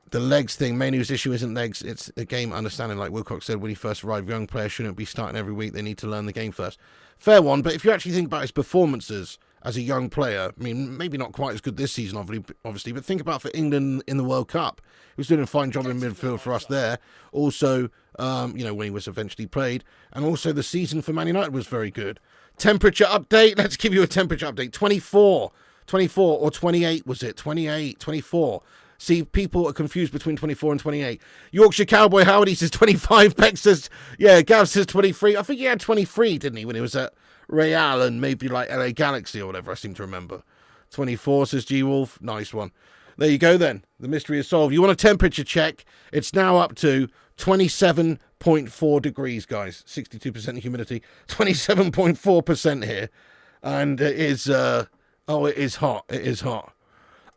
The legs thing, Mainu's issue isn't legs. It's a game understanding, like Wilcox said when he first arrived. Young players shouldn't be starting every week. They need to learn the game first. Fair one, but if you actually think about his performances as a young player, I mean, maybe not quite as good this season, obviously, but think about for England in the World Cup. He was doing a fine job in midfield for us there. Also, when he was eventually played. And also the season for Man United was very good. Temperature update. Let's give you a temperature update. 24 or 28 was it? 28, 24. See, people are confused between 24 and 28. Yorkshire Cowboy Howard, he says 25. Beck says, Gav says 23. I think he had 23, didn't he, when he was at Real and maybe like LA Galaxy or whatever, I seem to remember. 24, says G-Wolf. Nice one. There you go then. The mystery is solved. You want a temperature check? It's now up to 27.4 degrees, guys. 62% humidity. 27.4% here. And it is, it is hot. It is hot.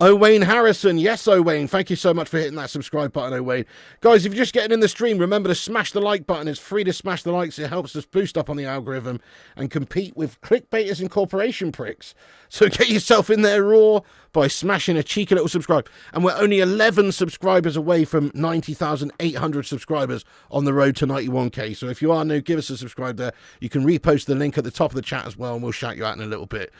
Owain Harrison. Yes, Owain. Thank you so much for hitting that subscribe button, Owain. Guys, if you're just getting in the stream, remember to smash the like button. It's free to smash the likes. It helps us boost up on the algorithm and compete with clickbaiters and corporation pricks. So get yourself in there raw by smashing a cheeky little subscribe. And we're only 11 subscribers away from 90,800 subscribers on the road to 91k. So if you are new, give us a subscribe there. You can repost the link at the top of the chat as well, and we'll shout you out in a little bit.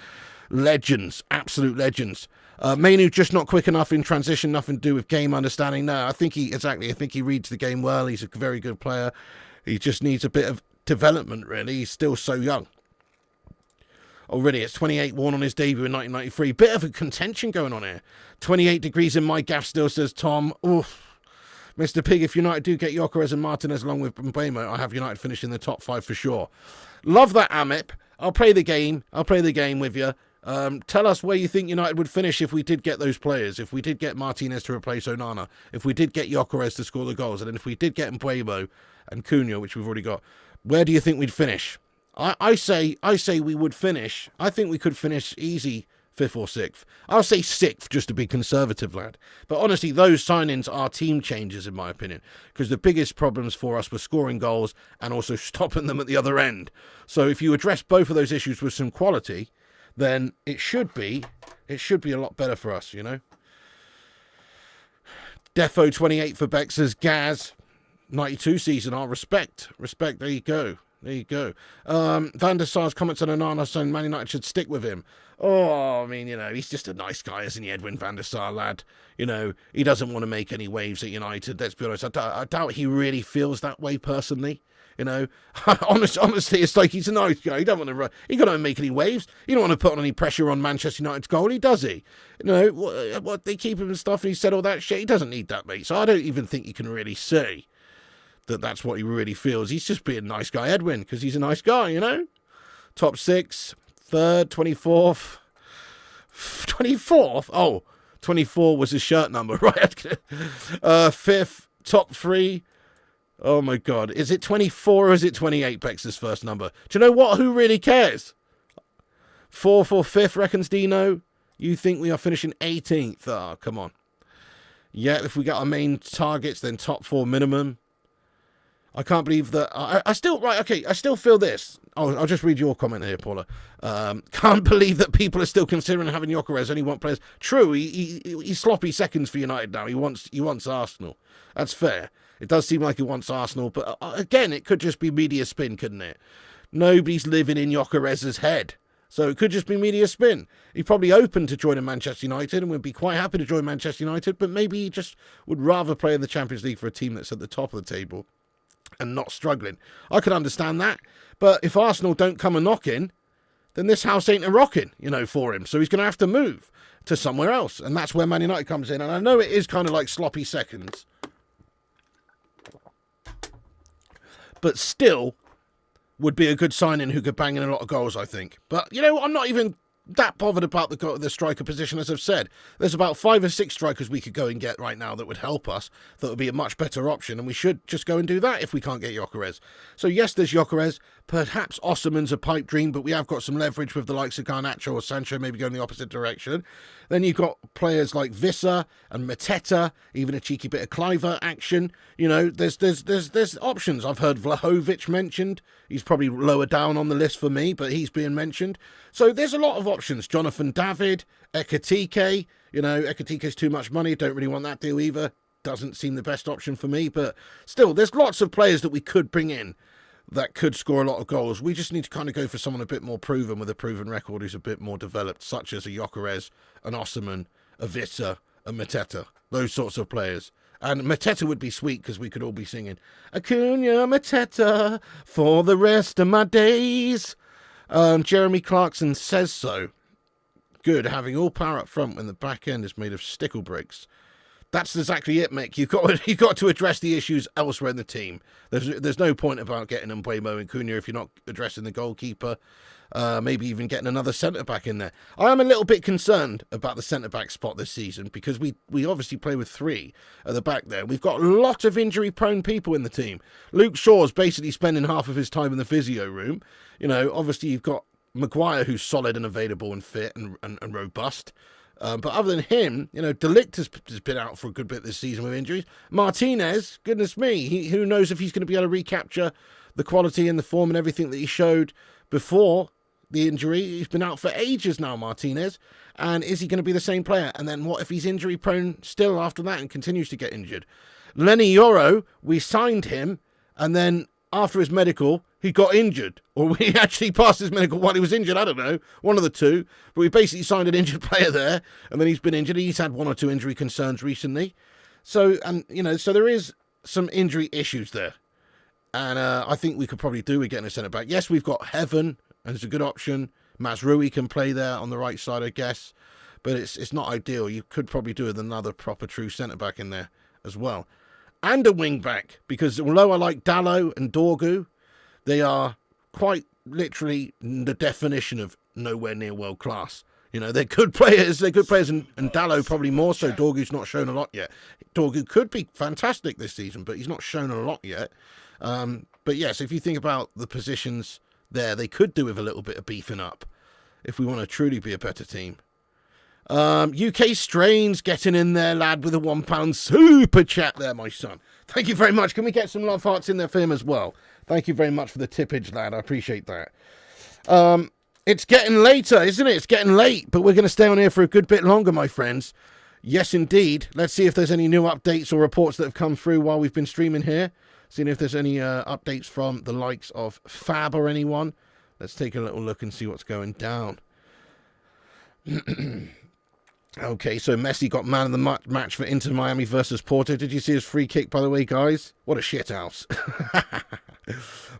Legends. Absolute legends. Mainu just not quick enough in transition, nothing to do with game understanding. No, I think he reads the game well. He's a very good player. He just needs a bit of development, really. He's still so young. Already, it's 28 worn on his debut in 1993. Bit of a contention going on here. 28 degrees in my gaff still, says Tom. Oof. Mr. Pig, if United do get Gyokeres and Martinez along with Mbeumo, I have United finish in the top 5 for sure. Love that, Amip. I'll play the game. I'll play the game with you. Tell us where you think United would finish if we did get those players, if we did get Martinez to replace Onana, if we did get Gyokeres to score the goals, and then if we did get Mbeumo and Cunha, which we've already got. Where do you think we'd finish? I say we would finish. I think we could finish easy 5th or 6th. I'll say 6th just to be conservative, lad. But honestly, those signings are team changers, in my opinion, because the biggest problems for us were scoring goals and also stopping them at the other end. So if you address both of those issues with some quality, then it should be a lot better for us, you know. Defo 28 for Bexers, Gaz 92 season. I'll respect. There you go. Van der Sar's comments on Onana saying Man United should stick with him. Oh, I mean, you know, he's just a nice guy, isn't he, Edwin van der Sar, lad? You know, he doesn't want to make any waves at United, let's be honest. I doubt he really feels that way personally. You know, honestly, it's like he's a nice guy. He don't want to. He got to make any waves. He don't want to put on any pressure on Manchester United's goalie, does he? You know, what they keep him and stuff, and he said all that shit. He doesn't need that, mate. So I don't even think you can really say that that's what he really feels. He's just being a nice guy, Edwin, because he's a nice guy, you know. Top 6, 3rd, 24th, 24th. Oh, 24 was his shirt number, right? 5th, top 3. Oh, my God. Is it 24 or is it 28, Bex's first number? Do you know what? Who really cares? 4th or 5th, reckons Dino. You think we are finishing 18th? Oh, come on. Yeah, if we get our main targets, then top 4 minimum. I can't believe that. I still feel this. I'll just read your comment here, Paula. Can't believe that people are still considering having Gyokeres. Only want players. True, he's sloppy seconds for United now. He wants Arsenal. That's fair. It does seem like he wants Arsenal, but again, it could just be media spin, couldn't it? Nobody's living in Gyokeres' head, so it could just be media spin. He's probably open to joining Manchester United and would be quite happy to join Manchester United, but maybe he just would rather play in the Champions League for a team that's at the top of the table and not struggling. I could understand that, but if Arsenal don't come a knocking, then this house ain't a rocking, you know, for him. So he's going to have to move to somewhere else, and that's where Man United comes in. And I know it is kind of like sloppy seconds, but still would be a good signing who could bang in a lot of goals, I think. But, you know, I'm not even that bothered about the striker position, as I've said. There's about 5 or 6 strikers we could go and get right now that would help us, that would be a much better option, and we should just go and do that if we can't get Gyokeres. So yes, there's Gyokeres. Perhaps Osserman's a pipe dream, but we have got some leverage with the likes of Garnacho or Sancho maybe going the opposite direction. Then you've got players like Visser and Mateta, even a cheeky bit of Cliver action. You know, there's options. I've heard Vlahovic mentioned. He's probably lower down on the list for me, but he's being mentioned. So there's a lot of options. Jonathan David, Ekitike. You know, Ekitike's too much money. Don't really want that deal either. Doesn't seem the best option for me, but still, there's lots of players that we could bring in that could score a lot of goals. We just need to kind of go for someone a bit more proven, with a proven record, who's a bit more developed, such as a Gyokeres, an Osserman, a Visser, a Mateta. Those sorts of players. And Mateta would be sweet, because we could all be singing Acuna Mateta for the rest of my days. Jeremy Clarkson says so. Good, having all power up front when the back end is made of stickle bricks. That's exactly it, Mick. You've got to address the issues elsewhere in the team. There's no point about getting Mbeumo and Cunha if you're not addressing the goalkeeper. Maybe even getting another centre-back in there. I am a little bit concerned about the centre-back spot this season, because we obviously play with 3 at the back there. We've got a lot of injury-prone people in the team. Luke Shaw's basically spending half of his time in the physio room. You know, obviously you've got Maguire, who's solid and available and fit and robust. But other than him, you know, De Ligt has been out for a good bit this season with injuries. Martinez, goodness me, who knows if he's going to be able to recapture the quality and the form and everything that he showed before the injury. He's been out for ages now, Martinez. And is he going to be the same player? And then what if he's injury prone still after that and continues to get injured? Lenny Yoro, we signed him, and then after his medical, he got injured. Or he actually passed his medical while he was injured. I don't know. One of the two. But we basically signed an injured player there, and then he's been injured. He's had 1 or 2 injury concerns recently. So, and you know, so there is some injury issues there. And I think we could probably do with getting a centre-back. Yes, we've got Heaven, and it's a good option. Mazraoui can play there on the right side, I guess. But it's not ideal. You could probably do with another proper true centre-back in there as well. And a wing-back, because although I like Dalot and Dorgu, they are quite literally the definition of nowhere near world-class. You know, they're good players. They're good players, and Dalot probably more so. Dorgu's not shown a lot yet. Dorgu could be fantastic this season, but he's not shown a lot yet. But yes, if you think about the positions there, they could do with a little bit of beefing up if we want to truly be a better team. UK Strains getting in there, lad, with a £1 super chat there, my son. Thank you very much. Can we get some love hearts in there for him as well? Thank you very much for the tippage, lad. I appreciate that. It's getting later, isn't it? It's getting late, but we're going to stay on here for a good bit longer, my friends. Yes, indeed. Let's see if there's any new updates or reports that have come through while we've been streaming here. Seeing if there's any updates from the likes of Fab or anyone. Let's take a little look and see what's going down. Okay, so Messi got man of the match for Inter Miami versus Porto. Did you see his free kick, by the way, guys? What a shithouse.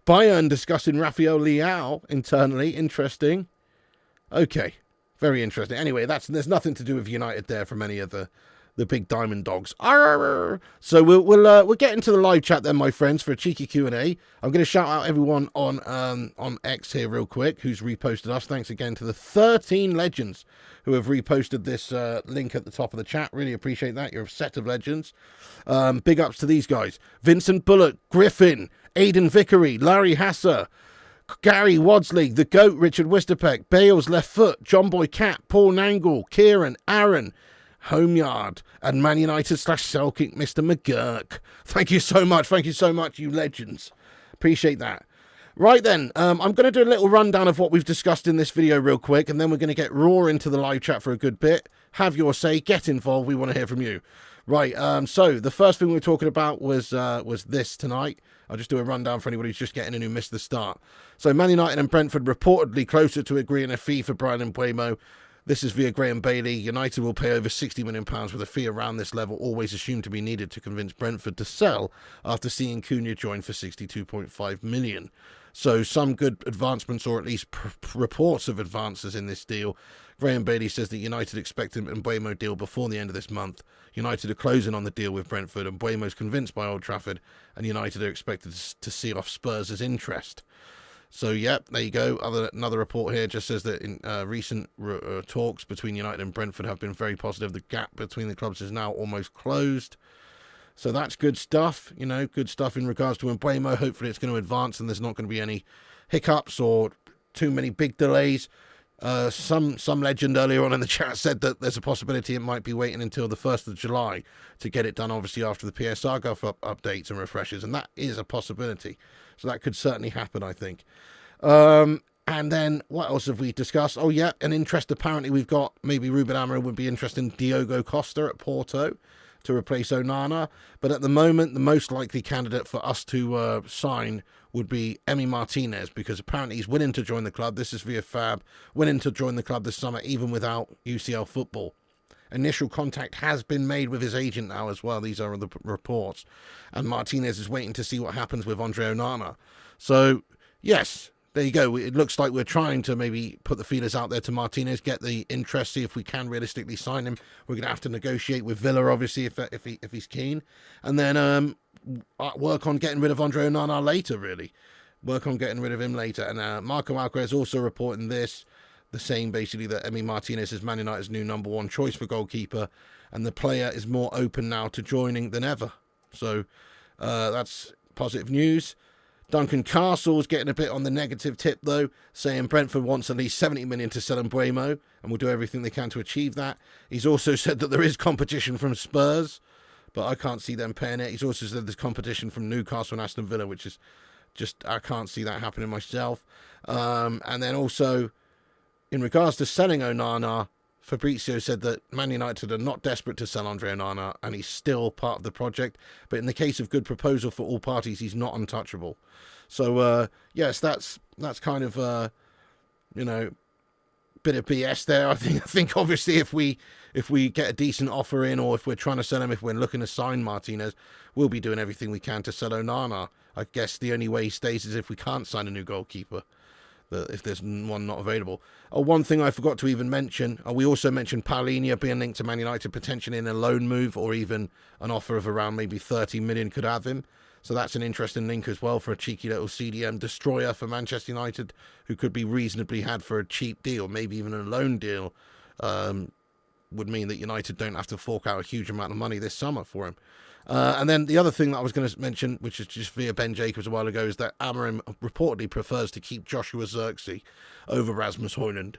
Bayern discussing Rafael Leao internally. Interesting. Okay, very interesting. Anyway, there's nothing to do with United there from any of the big diamond dogs. Arr! So we'll get into the live chat then, my friends, for a cheeky Q&A. I'm going to shout out everyone on X here real quick who's reposted us. Thanks again to the 13 legends who have reposted this link at the top of the chat. Really appreciate that. You're a set of legends. Big ups to these guys. Vincent Bullock, Griffin, Aidan Vickery, Larry Hasser, Gary Wadsley, The Goat, Richard Wisterpeck, Bales Left Foot, John Boy Cat, Paul Nangle, Kieran, Aaron, Homeyard, and Man United / Celtic, Mr. McGurk. Thank you so much. Thank you so much, you legends. Appreciate that. Right then, I'm going to do a little rundown of what we've discussed in this video real quick, and then we're going to get raw into the live chat for a good bit. Have your say, get involved, we want to hear from you. Right, so the first thing we were talking about was this tonight. I'll just do a rundown for anybody who's just getting in who missed the start. So Man United and Brentford reportedly closer to agreeing a fee for Bryan Mbeumo. This is via Graham Bailey. United will pay over £60 million with a fee around this level, always assumed to be needed to convince Brentford to sell after seeing Cunha join for £62.5 million. So some good advancements, or at least reports of advances in this deal. Graham Bailey says that United expect an Mbeumo deal before the end of this month. United are closing on the deal with Brentford, and Mbeumo's convinced by Old Trafford, and United are expected to see off Spurs' interest. So, yep, there you go. Another report here just says that in recent talks between United and Brentford have been very positive. The gap between the clubs is now almost closed. So that's good stuff, you know, good stuff in regards to Mbeumo. Hopefully it's going to advance and there's not going to be any hiccups or too many big delays. Some legend earlier on in the chat said that there's a possibility it might be waiting until the 1st of July to get it done, obviously, after the PSR Gulf updates and refreshes, and that is a possibility. So that could certainly happen, I think. And then what else have we discussed? Oh, yeah, an interest. Apparently we've got maybe Ruben Amorim would be interested in Diogo Costa at Porto to replace Onana. But at the moment, the most likely candidate for us to sign would be Emiliano Martinez, because apparently he's willing to join the club. This is via Fab, willing to join the club this summer, even without UCL football. Initial contact has been made with his agent now as well. These are the reports. And Martinez is waiting to see what happens with Andre Onana. So, yes, there you go. It looks like we're trying to maybe put the feelers out there to Martinez, get the interest, see if we can realistically sign him. We're going to have to negotiate with Villa, obviously, if he's keen. And then work on getting rid of Andre Onana later, really. Work on getting rid of him later. And Marco Alcaraz also reporting this, the same basically, that Emiliano Martinez is Man United's new #1 choice for goalkeeper, and the player is more open now to joining than ever. So that's positive news. Duncan Castle's getting a bit on the negative tip, though, saying Brentford wants at least 70 million to sell Mbeumo, and will do everything they can to achieve that. He's also said that there is competition from Spurs, but I can't see them paying it. He's also said there's competition from Newcastle and Aston Villa, which is just, I can't see that happening myself. And then also, in regards to selling Onana, Fabrizio said that Man United are not desperate to sell Andre Onana, and he's still part of the project. But in the case of good proposal for all parties, he's not untouchable. So, yes, that's kind of, you know, bit of BS there. I think obviously if we get a decent offer in, or if we're trying to sell him, if we're looking to sign Martinez, we'll be doing everything we can to sell Onana. I guess the only way he stays is if we can't sign a new goalkeeper, if there's one not available. One thing I forgot to even mention, we also mentioned Palhinha being linked to Man United, potentially in a loan move, or even an offer of around maybe 30 million could have him. So that's an interesting link as well for a cheeky little CDM destroyer for Manchester United, who could be reasonably had for a cheap deal, maybe even a loan deal would mean that United don't have to fork out a huge amount of money this summer for him. And then the other thing that I was going to mention, which is just via Ben Jacobs a while ago, is that Amorim reportedly prefers to keep Joshua Zirkzee over Rasmus Højlund.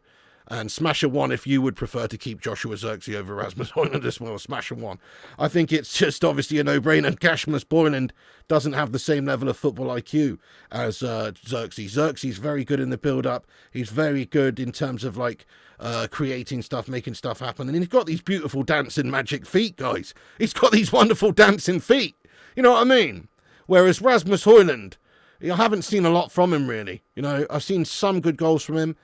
And smash a 1 if you would prefer to keep Joshua Zirkzee over Rasmus Højlund as well. Smash a 1. I think it's just obviously a no-brainer. Rasmus Højlund doesn't have the same level of football IQ as Zirkzee. Zirkzee's very good in the build-up. He's very good in terms of like creating stuff, making stuff happen. And he's got these beautiful dancing magic feet, guys. He's got these wonderful dancing feet. You know what I mean? Whereas Rasmus Højlund, I haven't seen a lot from him really. You know, I've seen some good goals from him.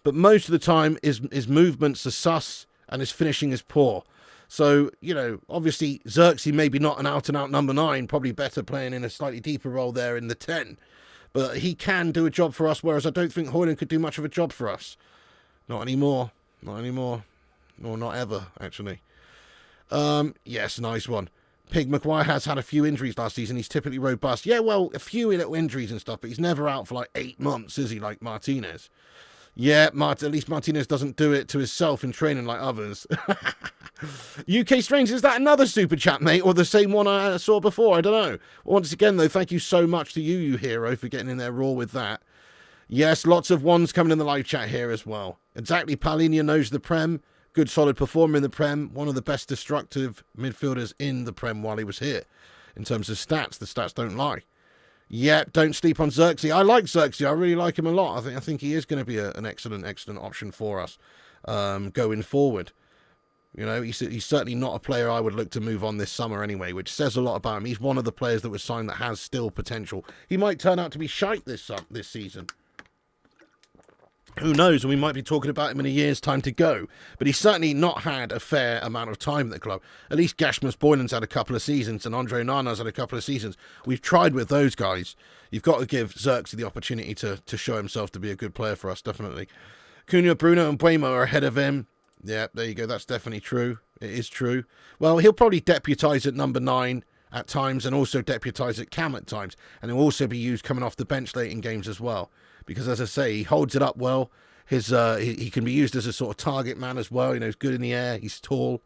But most of the time, his movements are sus and his finishing is poor. So, you know, obviously, Zirkzee maybe not an out-and-out number 9, probably better playing in a slightly deeper role there in the 10. But he can do a job for us, whereas I don't think Højlund could do much of a job for us. Not anymore. Not anymore. Or not ever, actually. Yes, nice one. Pig Maguire has had a few injuries last season. He's typically robust. Yeah, well, a few little injuries and stuff, but he's never out for like 8 months, is he, like Martinez? Yeah, at least Martinez doesn't do it to himself in training like others. UK Strange, is that another super chat, mate? Or the same one I saw before? I don't know. Once again, though, thank you so much to you hero, for getting in there raw with that. Yes, lots of ones coming in the live chat here as well. Exactly, Palhinha knows the Prem. Good, solid performer in the Prem. One of the best destructive midfielders in the Prem while he was here. In terms of stats, the stats don't lie. Yeah, don't sleep on Zirkzee. I like Zirkzee. I really like him a lot. I think he is going to be an excellent option for us going forward. You know, he's certainly not a player I would look to move on this summer anyway, which says a lot about him. He's one of the players that was signed that has still potential. He might turn out to be shite this season. Who knows? And we might be talking about him in a year's time to go. But he's certainly not had a fair amount of time at the club. At least Rasmus Højlund's had a couple of seasons and Andre Onana's had a couple of seasons. We've tried with those guys. You've got to give Zirkzee the opportunity to show himself to be a good player for us, definitely. Cunha, Bruno and Mbeumo are ahead of him. Yeah, there you go. That's definitely true. It is true. Well, he'll probably deputise at number 9 at times and also deputise at cam at times. And he'll also be used coming off the bench late in games as well. Because, as I say, he holds it up well. He can be used as a sort of target man as well. You know, he's good in the air. He's tall.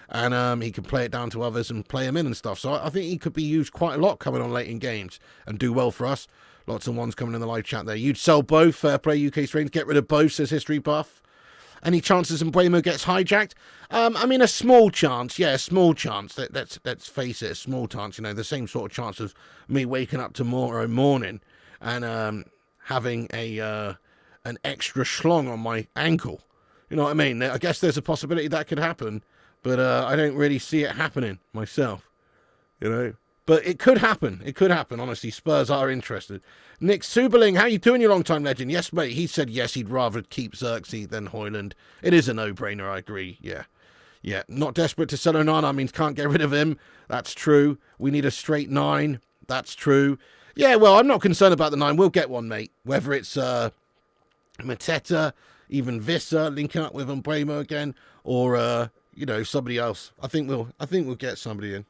And he can play it down to others and play him in and stuff. So I think he could be used quite a lot coming on late in games and do well for us. Lots of ones coming in the live chat there. You'd sell both. Fair play, UK Strange. Get rid of both, says History Buff. Any chances Mbeumo gets hijacked? I mean, a small chance. Yeah, a small chance. Let's face it, a small chance. You know, the same sort of chance of me waking up tomorrow morning and having an extra schlong on my ankle. You know what I mean? I guess there's a possibility that could happen, but I don't really see it happening myself. You know? But it could happen. It could happen, honestly. Spurs are interested. Nick Suberling, how you doing, you long-time legend? Yes, mate. He said yes, he'd rather keep Zirkzee than Højlund. It is a no-brainer, I agree. Yeah. Yeah. Not desperate to sell Onana means can't get rid of him. That's true. We need a straight 9. That's true. Yeah, well, I'm not concerned about the 9. We'll get one, mate. Whether it's Mateta, even Vissa linking up with Mbeumo again, or you know, somebody else. I think we'll get somebody in.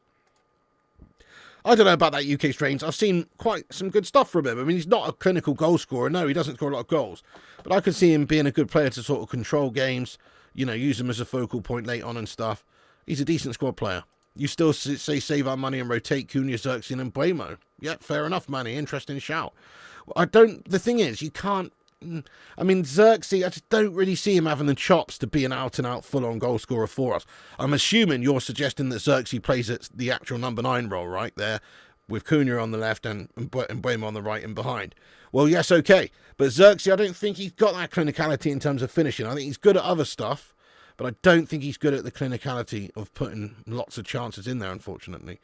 I don't know about that, UK Strange. I've seen quite some good stuff from him. I mean, he's not a clinical goal scorer. No, he doesn't score a lot of goals. But I could see him being a good player to sort of control games, you know, use him as a focal point late on and stuff. He's a decent squad player. You still say save our money and rotate Cunha, Zirkzee and Mbeumo. Yep, fair enough, Manny. Interesting shout. The thing is, you can't... I mean, Zirkzee, I just don't really see him having the chops to be an out-and-out full-on goal scorer for us. I'm assuming you're suggesting that Zirkzee plays at the actual number 9 role, right there, with Cunha on the left and Mbeumo on the right and behind. Well, yes, okay. But Zirkzee, I don't think he's got that clinicality in terms of finishing. I think he's good at other stuff, but I don't think he's good at the clinicality of putting lots of chances in there, unfortunately.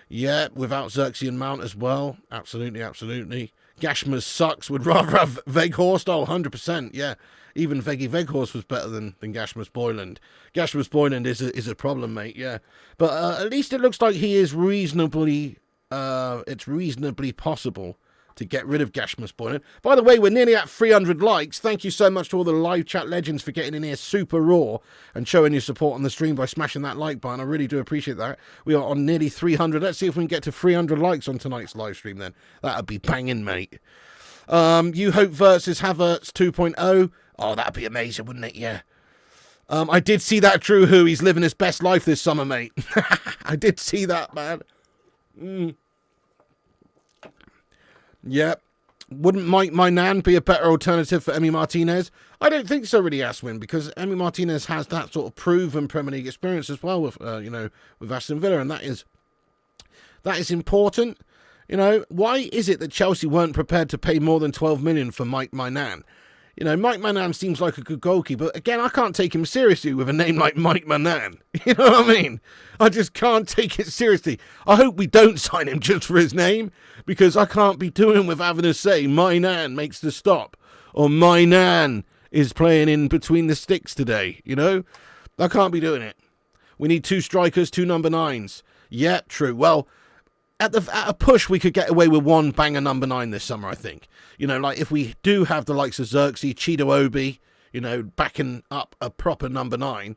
Yeah, without Zirkzee and Mount as well. Absolutely, absolutely. Gashmas sucks. Would rather have Weghorst. Oh, 100%. Yeah, even Weghorst was better than Rasmus Højlund. Rasmus Højlund is a problem, mate. Yeah, but at least it looks like he is reasonably. It's reasonably possible to get rid of Rasmus Højlund. By the way, we're nearly at 300 likes. Thank you so much to all the live chat legends for getting in here super raw and showing your support on the stream by smashing that like button. I really do appreciate that. We are on nearly 300. Let's see if we can get to 300 likes on tonight's live stream then. That'd be banging, mate. You hope versus Havertz 2.0. Oh, that'd be amazing, wouldn't it? Yeah. I did see that, True Who. He's living his best life this summer, mate. I did see that, man. Yep. Wouldn't Mike Mainan be a better alternative for Emi Martinez? I don't think so, really, Aswin, because Emi Martinez has that sort of proven Premier League experience as well with, with Aston Villa, and that is important. Why is it that Chelsea weren't prepared to pay more than 12 million for Mike Mainan? Mike Mainan seems like a good goalkeeper, but again, I can't take him seriously with a name like Mike Mainan. You know what I mean? I just can't take it seriously. I hope we don't sign him just for his name, because I can't be doing with having to say Mainan makes the stop, or Mainan is playing in between the sticks today. I can't be doing it. We need 2 strikers, 2 number 9s. Yeah, true. Well, at a push, we could get away with 1 banger number 9 this summer, I think. Like if we do have the likes of Xerxes, Chido Obi, backing up a proper number 9,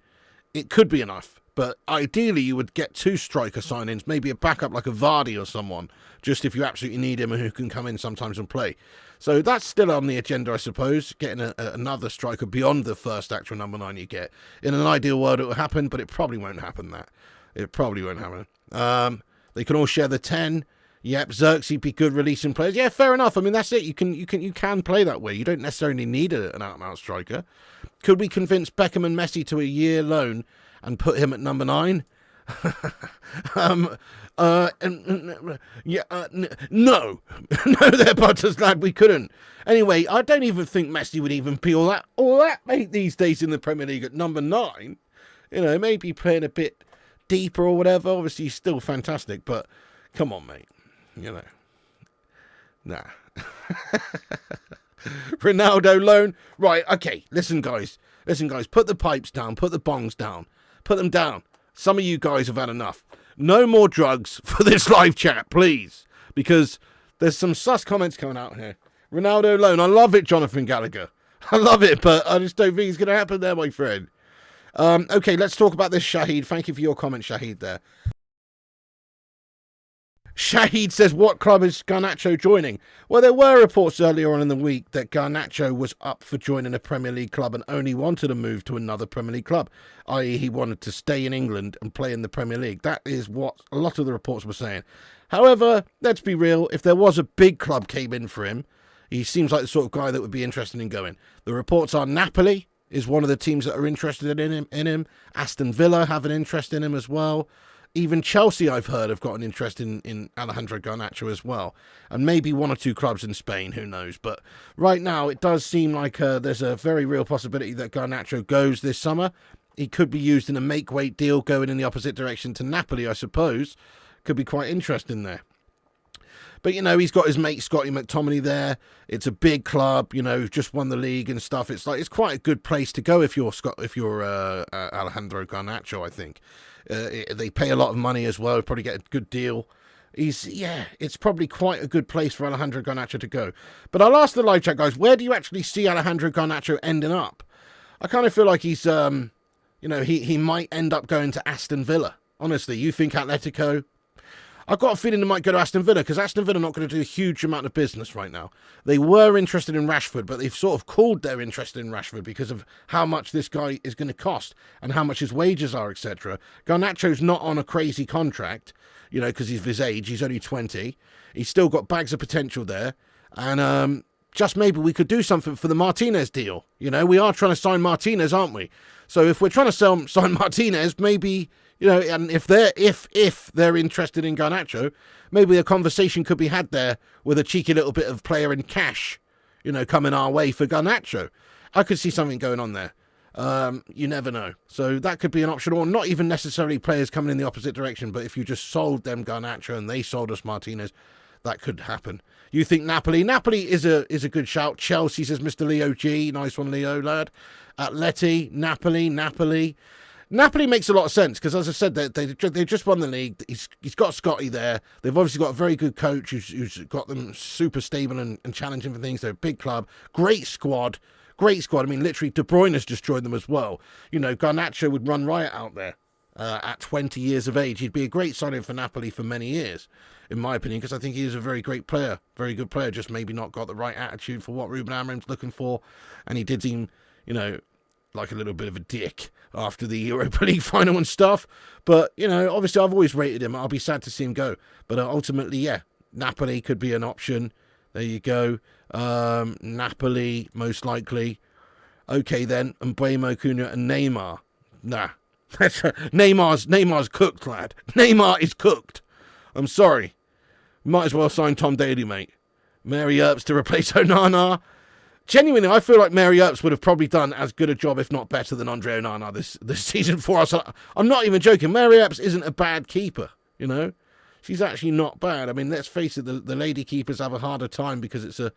it could be enough. But ideally, you would get 2 striker signings, maybe a backup like a Vardy or someone, just if you absolutely need him and who can come in sometimes and play. So that's still on the agenda, I suppose, getting another striker beyond the first actual number 9 you get. In an ideal world, it will happen, but it probably won't happen. It probably won't happen. They can all share the 10. Yep, Xerxes be good releasing players. Yeah, fair enough. I mean, that's it. You can play that way. You don't necessarily need an out-and-out striker. Could we convince Beckham and Messi to a year loan and put him at number 9? No. No, there, Butters, lad, we couldn't. Anyway, I don't even think Messi would even be all that mate these days in the Premier League at number 9. Maybe playing a bit deeper or whatever. Obviously, he's still fantastic, but come on, mate. Nah. Ronaldo loan. Right, okay. Listen, guys. Put the pipes down. Put the bongs down. Put them down. Some of you guys have had enough. No more drugs for this live chat, please. Because there's some sus comments coming out here. Ronaldo loan. I love it, Jonathan Gallagher. I love it, but I just don't think it's going to happen there, my friend. Okay, let's talk about this, Shahid. Thank you for your comment, Shahid, there. Shahid says, what club is Garnacho joining? Well, there were reports earlier on in the week that Garnacho was up for joining a Premier League club and only wanted to move to another Premier League club, i.e. he wanted to stay in England and play in the Premier League. That is what a lot of the reports were saying. However, let's be real, if there was a big club came in for him, he seems like the sort of guy that would be interested in going. The reports are Napoli is one of the teams that are interested in him. Aston Villa have an interest in him as well. Even Chelsea, I've heard, have got an interest in Alejandro Garnacho as well. And maybe 1 or 2 clubs in Spain, who knows. But right now, it does seem like there's a very real possibility that Garnacho goes this summer. He could be used in a make-weight deal going in the opposite direction to Napoli, I suppose. Could be quite interesting there. But, he's got his mate Scotty McTominay there. It's a big club, just won the league and stuff. It's quite a good place to go if you're Alejandro Garnacho, I think. They pay a lot of money as well. Probably get a good deal. It's probably quite a good place for Alejandro Garnacho to go. But I'll ask the live chat, guys, where do you actually see Alejandro Garnacho ending up? I kind of feel like he's, he might end up going to Aston Villa. Honestly, you think Atletico? I've got a feeling they might go to Aston Villa, because Aston Villa are not going to do a huge amount of business right now. They were interested in Rashford, but they've sort of cooled their interest in Rashford because of how much this guy is going to cost and how much his wages are, etc. Garnacho's not on a crazy contract, because he's of his age. He's only 20. He's still got bags of potential there. And just maybe we could do something for the Martinez deal. We are trying to sign Martinez, aren't we? So if we're trying to sign Martinez, maybe... and if they're interested in Garnacho, maybe a conversation could be had there with a cheeky little bit of player in cash, coming our way for Garnacho. I could see something going on there. You never know. So that could be an option, or not even necessarily players coming in the opposite direction, but if you just sold them Garnacho and they sold us Martinez, that could happen. You think Napoli? Napoli is a good shout. Chelsea, says Mr. Leo G. Nice one, Leo, lad. Atleti, Napoli. Napoli makes a lot of sense because, as I said, they just won the league. He's got Scotty there. They've obviously got a very good coach who's got them super stable and challenging for things. They're a big club. Great squad. I mean, literally, De Bruyne has destroyed them as well. Garnacho would run riot out there at 20 years of age. He'd be a great signing for Napoli for many years, in my opinion, because I think he is a very great player. Very good player, just maybe not got the right attitude for what Ruben Amorim's looking for. And he did seem, like a little bit of a dick after the Europa League final and stuff. But, you know, obviously I've always rated him. I'll be sad to see him go. But ultimately, yeah, Napoli could be an option. There you go. Napoli, most likely. Okay, then. Mbeumo, Cunha, and Neymar. Nah. Neymar's cooked, lad. Neymar is cooked. I'm sorry. Might as well sign Tom Daly, mate. Mary Earps to replace Onana. Genuinely, I feel like Mary Earps would have probably done as good a job, if not better, than Andre Onana this season for us. I'm not even joking. Mary Earps isn't a bad keeper, you know? She's actually not bad. I mean, let's face it, the lady keepers have a harder time because it's a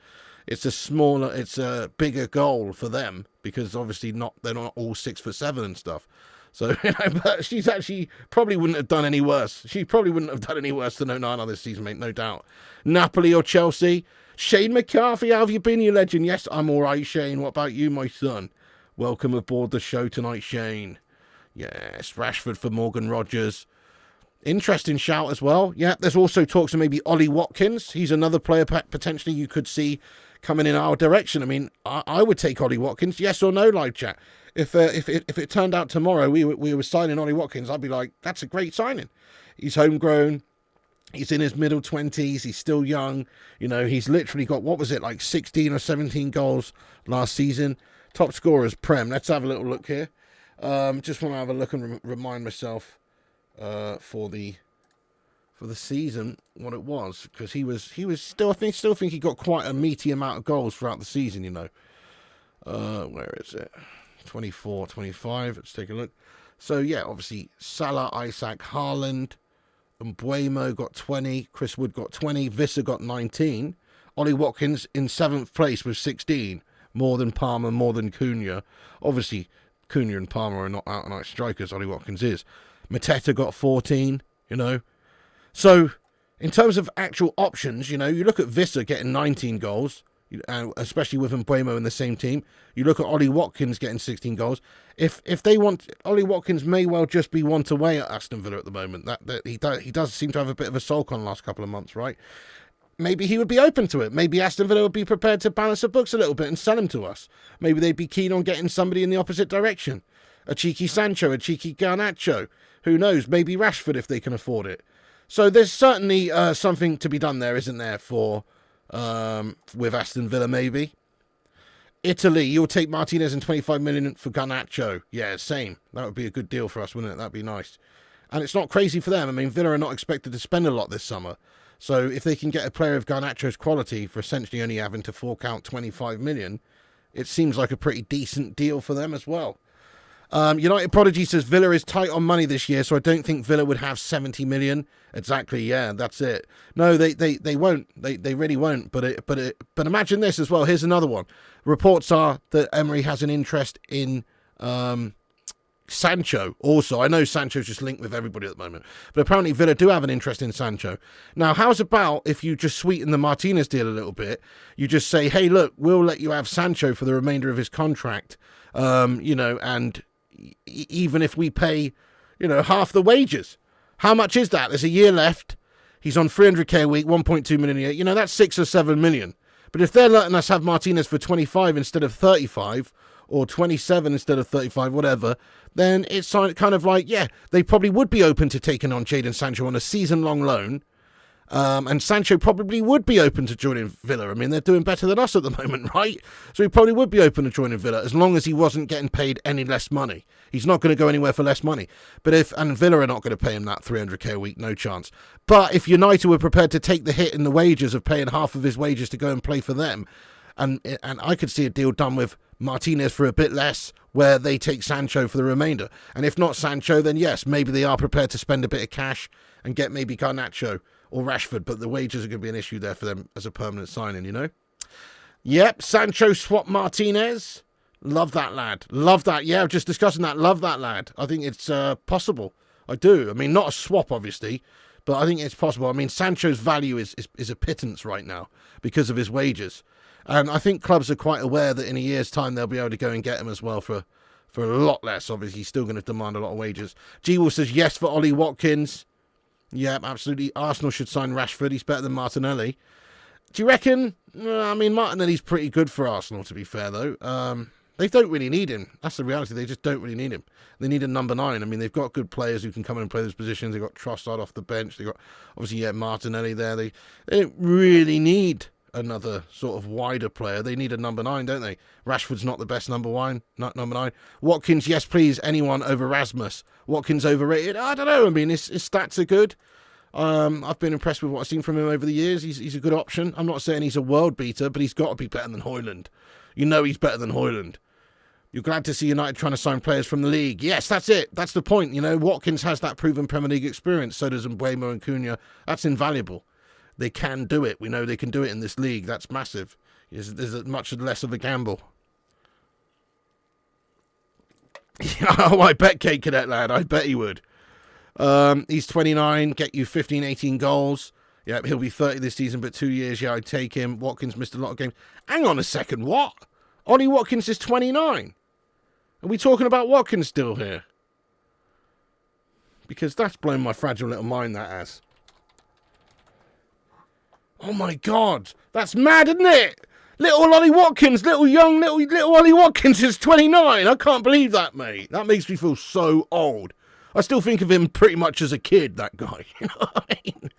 bigger goal for them because obviously they're not all 6'7" and stuff. So, you know, but she's actually probably wouldn't have done any worse. She probably wouldn't have done any worse than Onana this season, mate, no doubt. Napoli or Chelsea? Shane McCarthy, how have you been, you legend? Yes, I'm all right, Shane. What about you, my son? Welcome aboard the show tonight, Shane. Yes, Rashford for Morgan Rogers. Interesting shout as well. Yeah, there's also talks of maybe Ollie Watkins. He's another player potentially you could see coming in our direction. I mean, I would take Ollie Watkins. Yes or no, live chat? If it turned out tomorrow we were signing Ollie Watkins, I'd be like, that's a great signing. He's homegrown. He's in his middle 20s. He's still young. You know, he's literally got, what was it, like 16 or 17 goals last season. Top scorers, Prem. Let's have a little look here. Just want to have a look and remind myself for the season what it was, because he was still, I still think he got quite a meaty amount of goals throughout the season, you know. Where is it? 24, 25. Let's take a look. So, yeah, obviously, Salah, Isaac, Haaland, Mbeumo got 20. Chris Wood got 20. Visser got 19. Ollie Watkins in 7th place with 16. More than Palmer, more than Cunha. Obviously, Cunha and Palmer are not out-and-out strikers. Ollie Watkins is. Mateta got 14, you know. So, in terms of actual options, you know, you look at Visser getting 19 goals, especially with Mbeumo in the same team. You look at Ollie Watkins getting 16 goals. If they want, Ollie Watkins may well just be one away at Aston Villa at the moment. That he does seem to have a bit of a sulk on the last couple of months, right? Maybe he would be open to it. Maybe Aston Villa would be prepared to balance the books a little bit and sell him to us. Maybe they'd be keen on getting somebody in the opposite direction. A cheeky Sancho, a cheeky Garnacho. Who knows? Maybe Rashford if they can afford it. So there's certainly something to be done there, isn't there, for with Aston Villa maybe. Italy, you'll take Martinez and 25 million for Garnacho. Yeah, same. That would be a good deal for us, wouldn't it? That'd be nice. And it's not crazy for them. I mean, Villa are not expected to spend a lot this summer. So if they can get a player of Garnacho's quality for essentially only having to fork out 25 million, it seems like a pretty decent deal for them as well. United Prodigy says Villa is tight on money this year, so I don't think Villa would have 70 million. Exactly, yeah, that's it. No, they won't. They really won't. But imagine this as well. Here's another one. Reports are that Emery has an interest in Sancho also. I know Sancho's just linked with everybody at the moment, but apparently Villa do have an interest in Sancho. Now, how's about if you just sweeten the Martinez deal a little bit? You just say, hey, look, we'll let you have Sancho for the remainder of his contract, and even if we pay, half the wages. How much is that? There's a year left. He's on 300k a week, 1.2 million a year. That's 6 or 7 million. But if they're letting us have Martinez for 25 instead of 35, or 27 instead of 35, whatever, then it's kind of like, yeah, they probably would be open to taking on Jadon Sancho on a season-long loan. And Sancho probably would be open to joining Villa. I mean, they're doing better than us at the moment, right? So he probably would be open to joining Villa as long as he wasn't getting paid any less money. He's not going to go anywhere for less money. And Villa are not going to pay him that 300k a week, no chance. But if United were prepared to take the hit in the wages of paying half of his wages to go and play for them, and I could see a deal done with Martinez for a bit less, where they take Sancho for the remainder. And if not Sancho, then yes, maybe they are prepared to spend a bit of cash and get maybe Garnacho or Rashford, but the wages are going to be an issue there for them as a permanent signing, Yep, Sancho swap Martinez. Love that, lad. Love that. Yeah, just discussing that. Love that, lad. I think it's possible. I do. I mean, not a swap, obviously, but I think it's possible. I mean, Sancho's value is a pittance right now because of his wages. And I think clubs are quite aware that in a year's time they'll be able to go and get him as well for a lot less. Obviously, he's still going to demand a lot of wages. G-Will says yes for Ollie Watkins. Yeah, absolutely. Arsenal should sign Rashford. He's better than Martinelli. Do you reckon? I mean, Martinelli's pretty good for Arsenal, to be fair, though. They don't really need him. That's the reality. They just don't really need him. They need a number 9. I mean, they've got good players who can come in and play those positions. They've got Trossard off the bench. They've got, obviously, Martinelli there. They don't really need another sort of wider player. They need a number 9, don't they? Rashford's not the best number 9. Not number 9. Watkins, yes, please. Anyone over Rasmus. Watkins overrated? I don't know. I mean, his stats are good. I've been impressed with what I've seen from him over the years. He's a good option. I'm not saying he's a world beater, but he's got to be better than Højlund. You know he's better than Højlund. You're glad to see United trying to sign players from the league. Yes, that's it. That's the point. You know, Watkins has that proven Premier League experience. So does Mbeumo and Cunha. That's invaluable. They can do it. We know they can do it in this league. That's massive. There's much less of a gamble. Oh, I bet Kate Cadet Lad. I bet he would. He's 29. Get you 15, 18 goals. Yeah, he'll be 30 this season, but 2 years. Yeah, I'd take him. Watkins missed a lot of games. Hang on a second. What? Ollie Watkins is 29. Are we talking about Watkins still here? Because that's blown my fragile little mind, that has. Oh my God. That's mad, isn't it? Little Ollie Watkins, little Ollie Watkins is 29. I can't believe that, mate. That makes me feel so old. I still think of him pretty much as a kid, that guy. You know what I mean?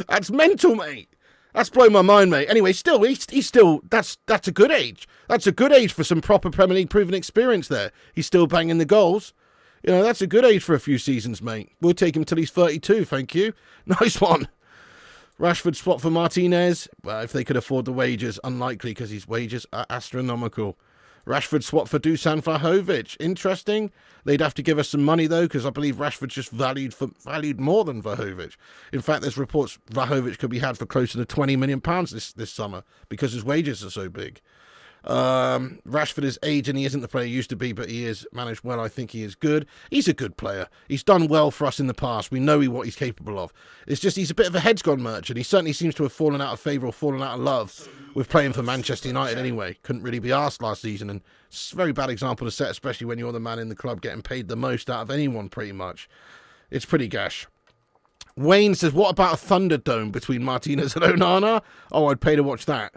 That's mental, mate. That's blown my mind, mate. Anyway, still, he's still, that's a good age. That's a good age for some proper Premier League proven experience there. He's still banging the goals. You know, that's a good age for a few seasons, mate. We'll take him till he's 32, thank you. Nice one. Rashford swap for Martinez. Well, if they could afford the wages, unlikely because his wages are astronomical. Rashford swap for Dusan Vlahovic. Interesting. They'd have to give us some money, though, because I believe Rashford's just valued more than Vlahovic. In fact, there's reports Vlahovic could be had for closer to £20 million this summer because his wages are so big. Rashford is aged and he isn't the player he used to be, but he is managed well. I think he is good. He's a good player. He's done well for us in the past. We know what he's capable of. It's just he's a bit of a heads-gone merchant. He certainly seems to have fallen out of favour or fallen out of love with playing for Manchester United anyway. Couldn't really be asked last season, and it's a very bad example to set, especially when you're the man in the club getting paid the most out of anyone pretty much. It's pretty gash. Wayne says, what about a Thunderdome between Martinez and Onana? Oh, I'd pay to watch that.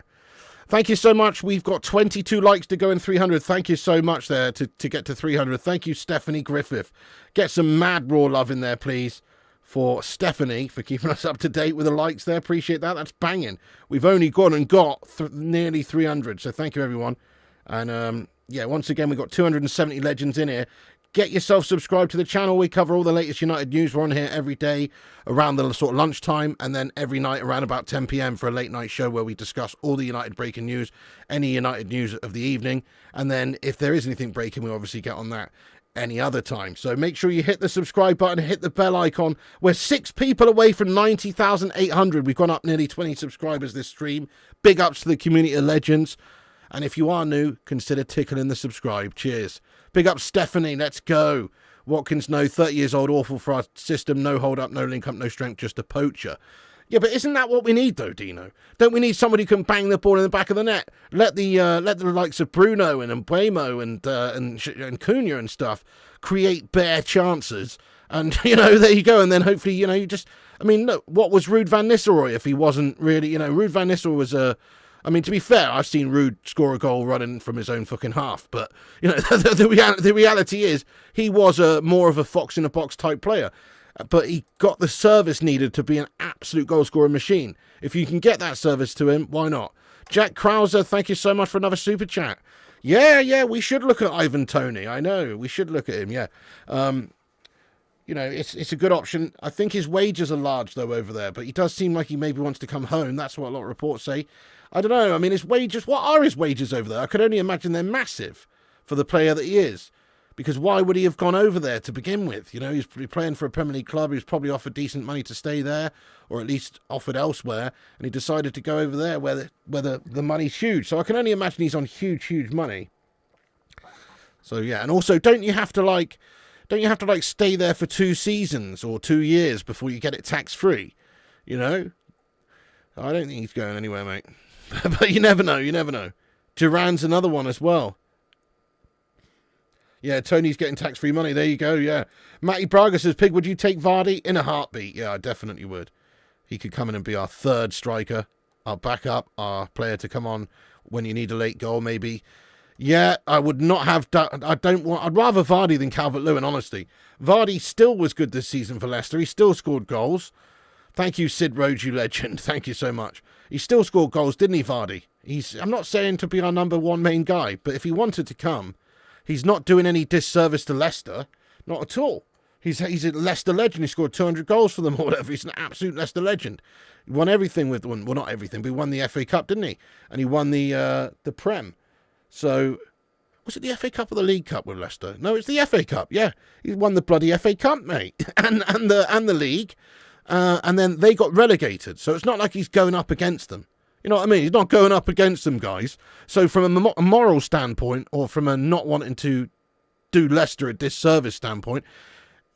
Thank you so much. We've got 22 likes to go in 300. Thank you so much there to get to 300. Thank you, Stephanie Griffith. Get some mad raw love in there, please, for Stephanie, for keeping us up to date with the likes there. Appreciate that. That's banging. We've only gone and got nearly 300, so thank you, everyone. And, yeah, once again, we've got 270 legends in here. Get yourself subscribed to the channel. We cover all the latest United news. We're on here every day around the sort of lunchtime, and then every night around about 10 p.m. for a late night show where we discuss all the United breaking news, any United news of the evening. And then if there is anything breaking, we obviously get on that any other time. So make sure you hit the subscribe button, hit the bell icon. We're 6 people away from 90,800. We've gone up nearly 20 subscribers this stream. Big ups to the community of legends. And if you are new, consider tickling the subscribe. Cheers. Big up Stephanie, let's go. Watkins, no, 30 years old, awful for our system. No hold up, no link up, no strength, just a poacher. Yeah, but isn't that what we need, though, Dino? Don't we need somebody who can bang the ball in the back of the net? Let the likes of Bruno and Mbeumo and Cunha and stuff create bare chances. And, you know, there you go. And then hopefully, you know, you just... I mean, look, what was Ruud van Nistelrooy if he wasn't really... You know, Ruud van Nistelrooy was a... I mean, to be fair, I've seen Ruud score a goal running from his own fucking half. But, you know, the reality is he was more of a fox-in-a-box type player. But he got the service needed to be an absolute goal-scoring machine. If you can get that service to him, why not? Jack Krauser, thank you so much for another super chat. Yeah, we should look at Ivan Toney. I know, we should look at him, yeah. You know, it's a good option. I think his wages are large, though, over there. But he does seem like he maybe wants to come home. That's what a lot of reports say. I don't know. I mean, his wages, what are his wages over there? I could only imagine they're massive for the player that he is. Because why would he have gone over there to begin with? You know, he's playing for a Premier League club. He was probably offered decent money to stay there, or at least offered elsewhere. And he decided to go over there where the money's huge. So I can only imagine he's on huge money. So, yeah. And also, don't you have to stay there for 2 seasons or 2 years before you get it tax-free? You know? I don't think he's going anywhere, mate. But you never know. Duran's another one as well. Yeah, Tony's getting tax-free money. There you go, yeah. Matty Braga says, Pig, would you take Vardy? In a heartbeat. Yeah, I definitely would. He could come in and be our third striker, our backup, our player to come on when you need a late goal, maybe. Yeah, I would not have done. I'd rather Vardy than Calvert-Lewin, honestly. Vardy still was good this season for Leicester. He still scored goals. Thank you, Sid Rhodes, you legend. Thank you so much. He still scored goals, didn't he, Vardy? I'm not saying to be our number one main guy, but if he wanted to come, he's not doing any disservice to Leicester. Not at all. He's a Leicester legend. He scored 200 goals for them or whatever. He's an absolute Leicester legend. He won everything with one. Well, not everything, but he won the FA Cup, didn't he? And he won the Prem. So, was it the FA Cup or the League Cup with Leicester? No, it's the FA Cup. Yeah, he won the bloody FA Cup, mate, and the league, and then they got relegated. So it's not like he's going up against them. You know what I mean? He's not going up against them, guys. So from a moral standpoint, or from a not wanting to do Leicester a disservice standpoint,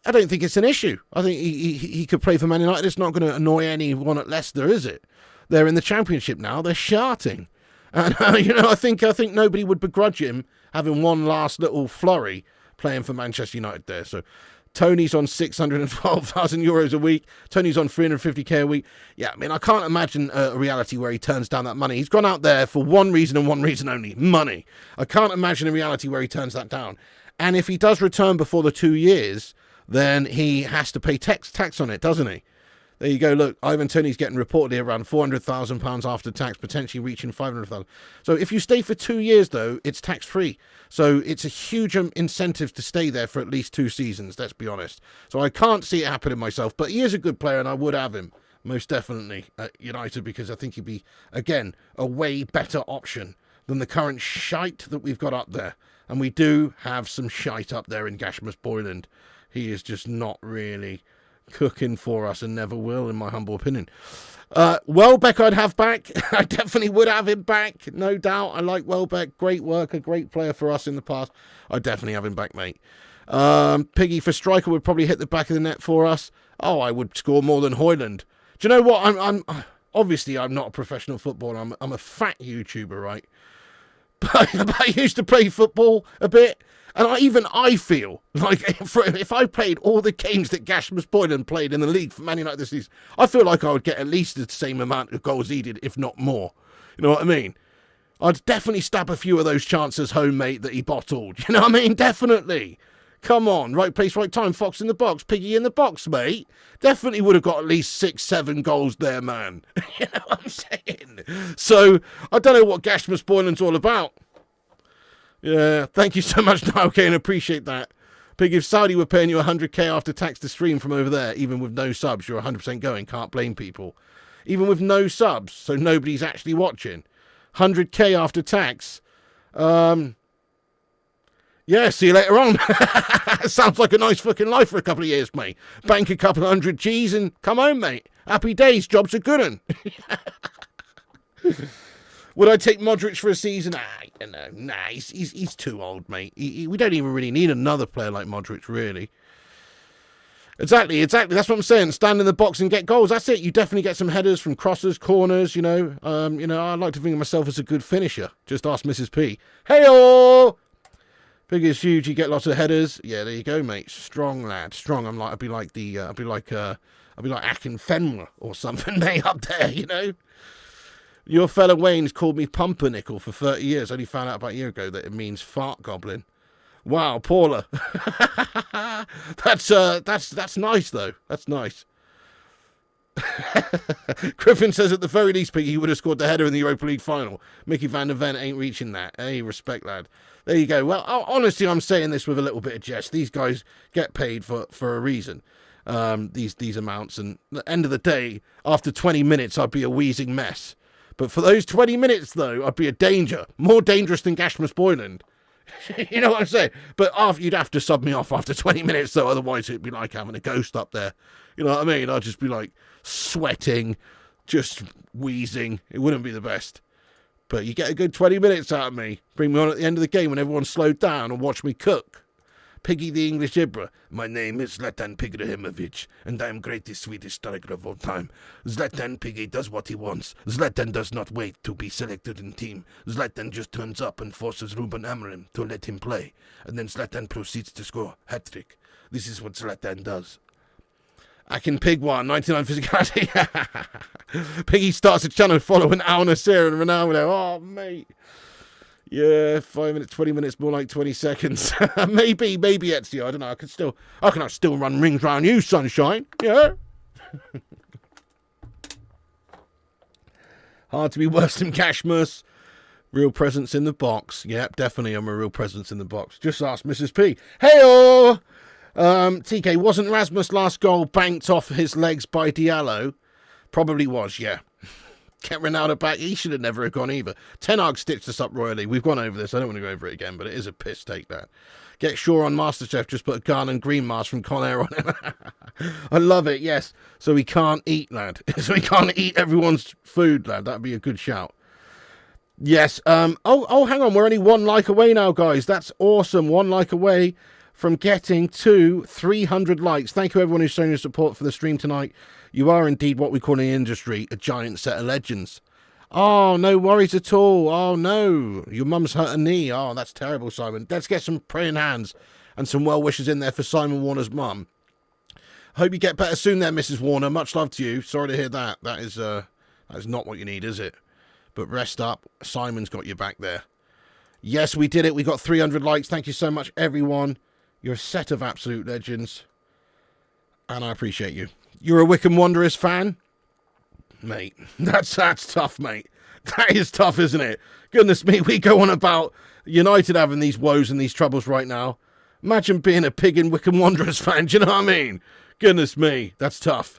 I don't think it's an issue. I think he could play for Man United. It's not going to annoy anyone at Leicester, is it? They're in the Championship now. They're sharting. And, I think nobody would begrudge him having one last little flurry playing for Manchester United there. So Tony's on 612,000 euros a week. Tony's on 350k a week. Yeah, I mean, I can't imagine a reality where he turns down that money. He's gone out there for one reason and one reason only, money. I can't imagine a reality where he turns that down. And if he does return before the 2 years, then he has to pay tax on it, doesn't he? There you go. Look, Ivan Toney's getting reportedly around £400,000 after tax, potentially reaching £500,000. So if you stay for 2 years, though, it's tax-free. So it's a huge incentive to stay there for at least 2 seasons, let's be honest. So I can't see it happening myself, but he is a good player and I would have him, most definitely, at United, because I think he'd be, again, a way better option than the current shite that we've got up there. And we do have some shite up there in Gashmus Boyland. He is just not really cooking for us and never will, in my humble opinion. Welbeck I'd have back. I definitely would have him back, no doubt. I like Welbeck. Great worker, great player for us in the past. I'd definitely have him back, mate. Piggy for striker would probably hit the back of the net for us. Oh, I would score more than Højlund. Do you know what? I'm obviously I'm not a professional footballer. I'm a fat YouTuber, right? But I used to play football a bit. And I feel like if I played all the games that Gashmus Boylan played in the league for Man United this season, I feel like I would get at least the same amount of goals he did, if not more. You know what I mean? I'd definitely stab a few of those chances home, mate, that he bottled. You know what I mean? Definitely. Come on. Right place, right time. Fox in the box. Piggy in the box, mate. Definitely would have got at least 6-7 goals there, man. You know what I'm saying? So, I don't know what Gashmus Boylan's all about. Yeah, thank you so much, okay, and appreciate that. Pig, if Saudi were paying you 100k after tax to stream from over there, even with no subs, you're 100% going. Can't blame people. Even with no subs, so nobody's actually watching. 100k after tax. Yeah, see you later on. Sounds like a nice fucking life for a couple of years, mate. Bank a couple of 100 G's and come home, mate. Happy days, job's a good one. Would I take Modric for a season? He's too old, mate. We don't even really need another player like Modric, really. Exactly. That's what I'm saying. Stand in the box and get goals. That's it. You definitely get some headers from crosses, corners. I like to think of myself as a good finisher. Just ask Mrs. P. Hey-o! Big is huge. You get lots of headers. Yeah, there you go, mate. Strong lad. Strong. I'd be like Akin Fenwa or something, mate, up there. You know. Your fella Wayne's called me pumpernickel for 30 years. Only found out about a year ago that it means fart goblin. Wow, Paula. That's nice though. That's nice. Griffin says at the very least, Piggy, he would have scored the header in the Europa League final. Mickey van der Ven ain't reaching that. Hey, respect, lad. There you go. Well, honestly, I'm saying this with a little bit of jest. These guys get paid for a reason. These amounts, and at the end of the day, after 20 minutes, I'd be a wheezing mess. But for those 20 minutes, though, I'd be a danger. More dangerous than Gashmus Boyland. You know what I'm saying? But you'd have to sub me off after 20 minutes, though. Otherwise, it'd be like having a ghost up there. You know what I mean? I'd just be like sweating, just wheezing. It wouldn't be the best. But you get a good 20 minutes out of me. Bring me on at the end of the game when everyone's slowed down and watch me cook. Piggy the English Ibra. My name is Zlatan Ibrahimovic, and I am greatest Swedish striker of all time. Zlatan Piggy does what he wants. Zlatan does not wait to be selected in team. Zlatan just turns up and forces Ruben Amorim to let him play, and then Zlatan proceeds to score hat-trick. This is what Zlatan does. I can Pig one, 99 physicality. Piggy starts a channel following Al Nassr and Ronaldo. Oh, mate. Yeah, 5 minutes, 20 minutes, more like 20 seconds. maybe Ezio. I don't know. I can still run rings round you, sunshine. Yeah. Hard to be worse than Cashmus. Real presence in the box. Yep, definitely I'm a real presence in the box. Just ask Mrs. P. Hey-oh! TK, wasn't Rasmus' last goal banked off his legs by Diallo? Probably was, yeah. Get Ronaldo back. He should have never have gone either. Ten Hag stitched us up royally. We've gone over this. I don't want to go over it again, but it is a piss take, that. Get Shaw on MasterChef. Just put a Garland Green mask from Conair on him. I love it, yes. So he can't eat, lad. So he can't eat everyone's food, lad. That'd be a good shout. Yes. Hang on. We're only 1 like away now, guys. That's awesome. 1 like away from getting to 300 likes. Thank you, everyone who's showing your support for the stream tonight. You are indeed what we call in the industry a giant set of legends. Oh, no worries at all. Oh, no. Your mum's hurt her knee. Oh, that's terrible, Simon. Let's get some praying hands and some well wishes in there for Simon Warner's mum. Hope you get better soon there, Mrs. Warner. Much love to you. Sorry to hear that. That is not what you need, is it? But rest up. Simon's got your back there. Yes, we did it. We got 300 likes. Thank you so much, everyone. You're a set of absolute legends. And I appreciate you. You're a Wycombe Wanderers fan? Mate, that's tough, mate. That is tough, isn't it? Goodness me, we go on about United having these woes and these troubles right now. Imagine being a pig in Wycombe Wanderers fan, do you know what I mean? Goodness me, that's tough.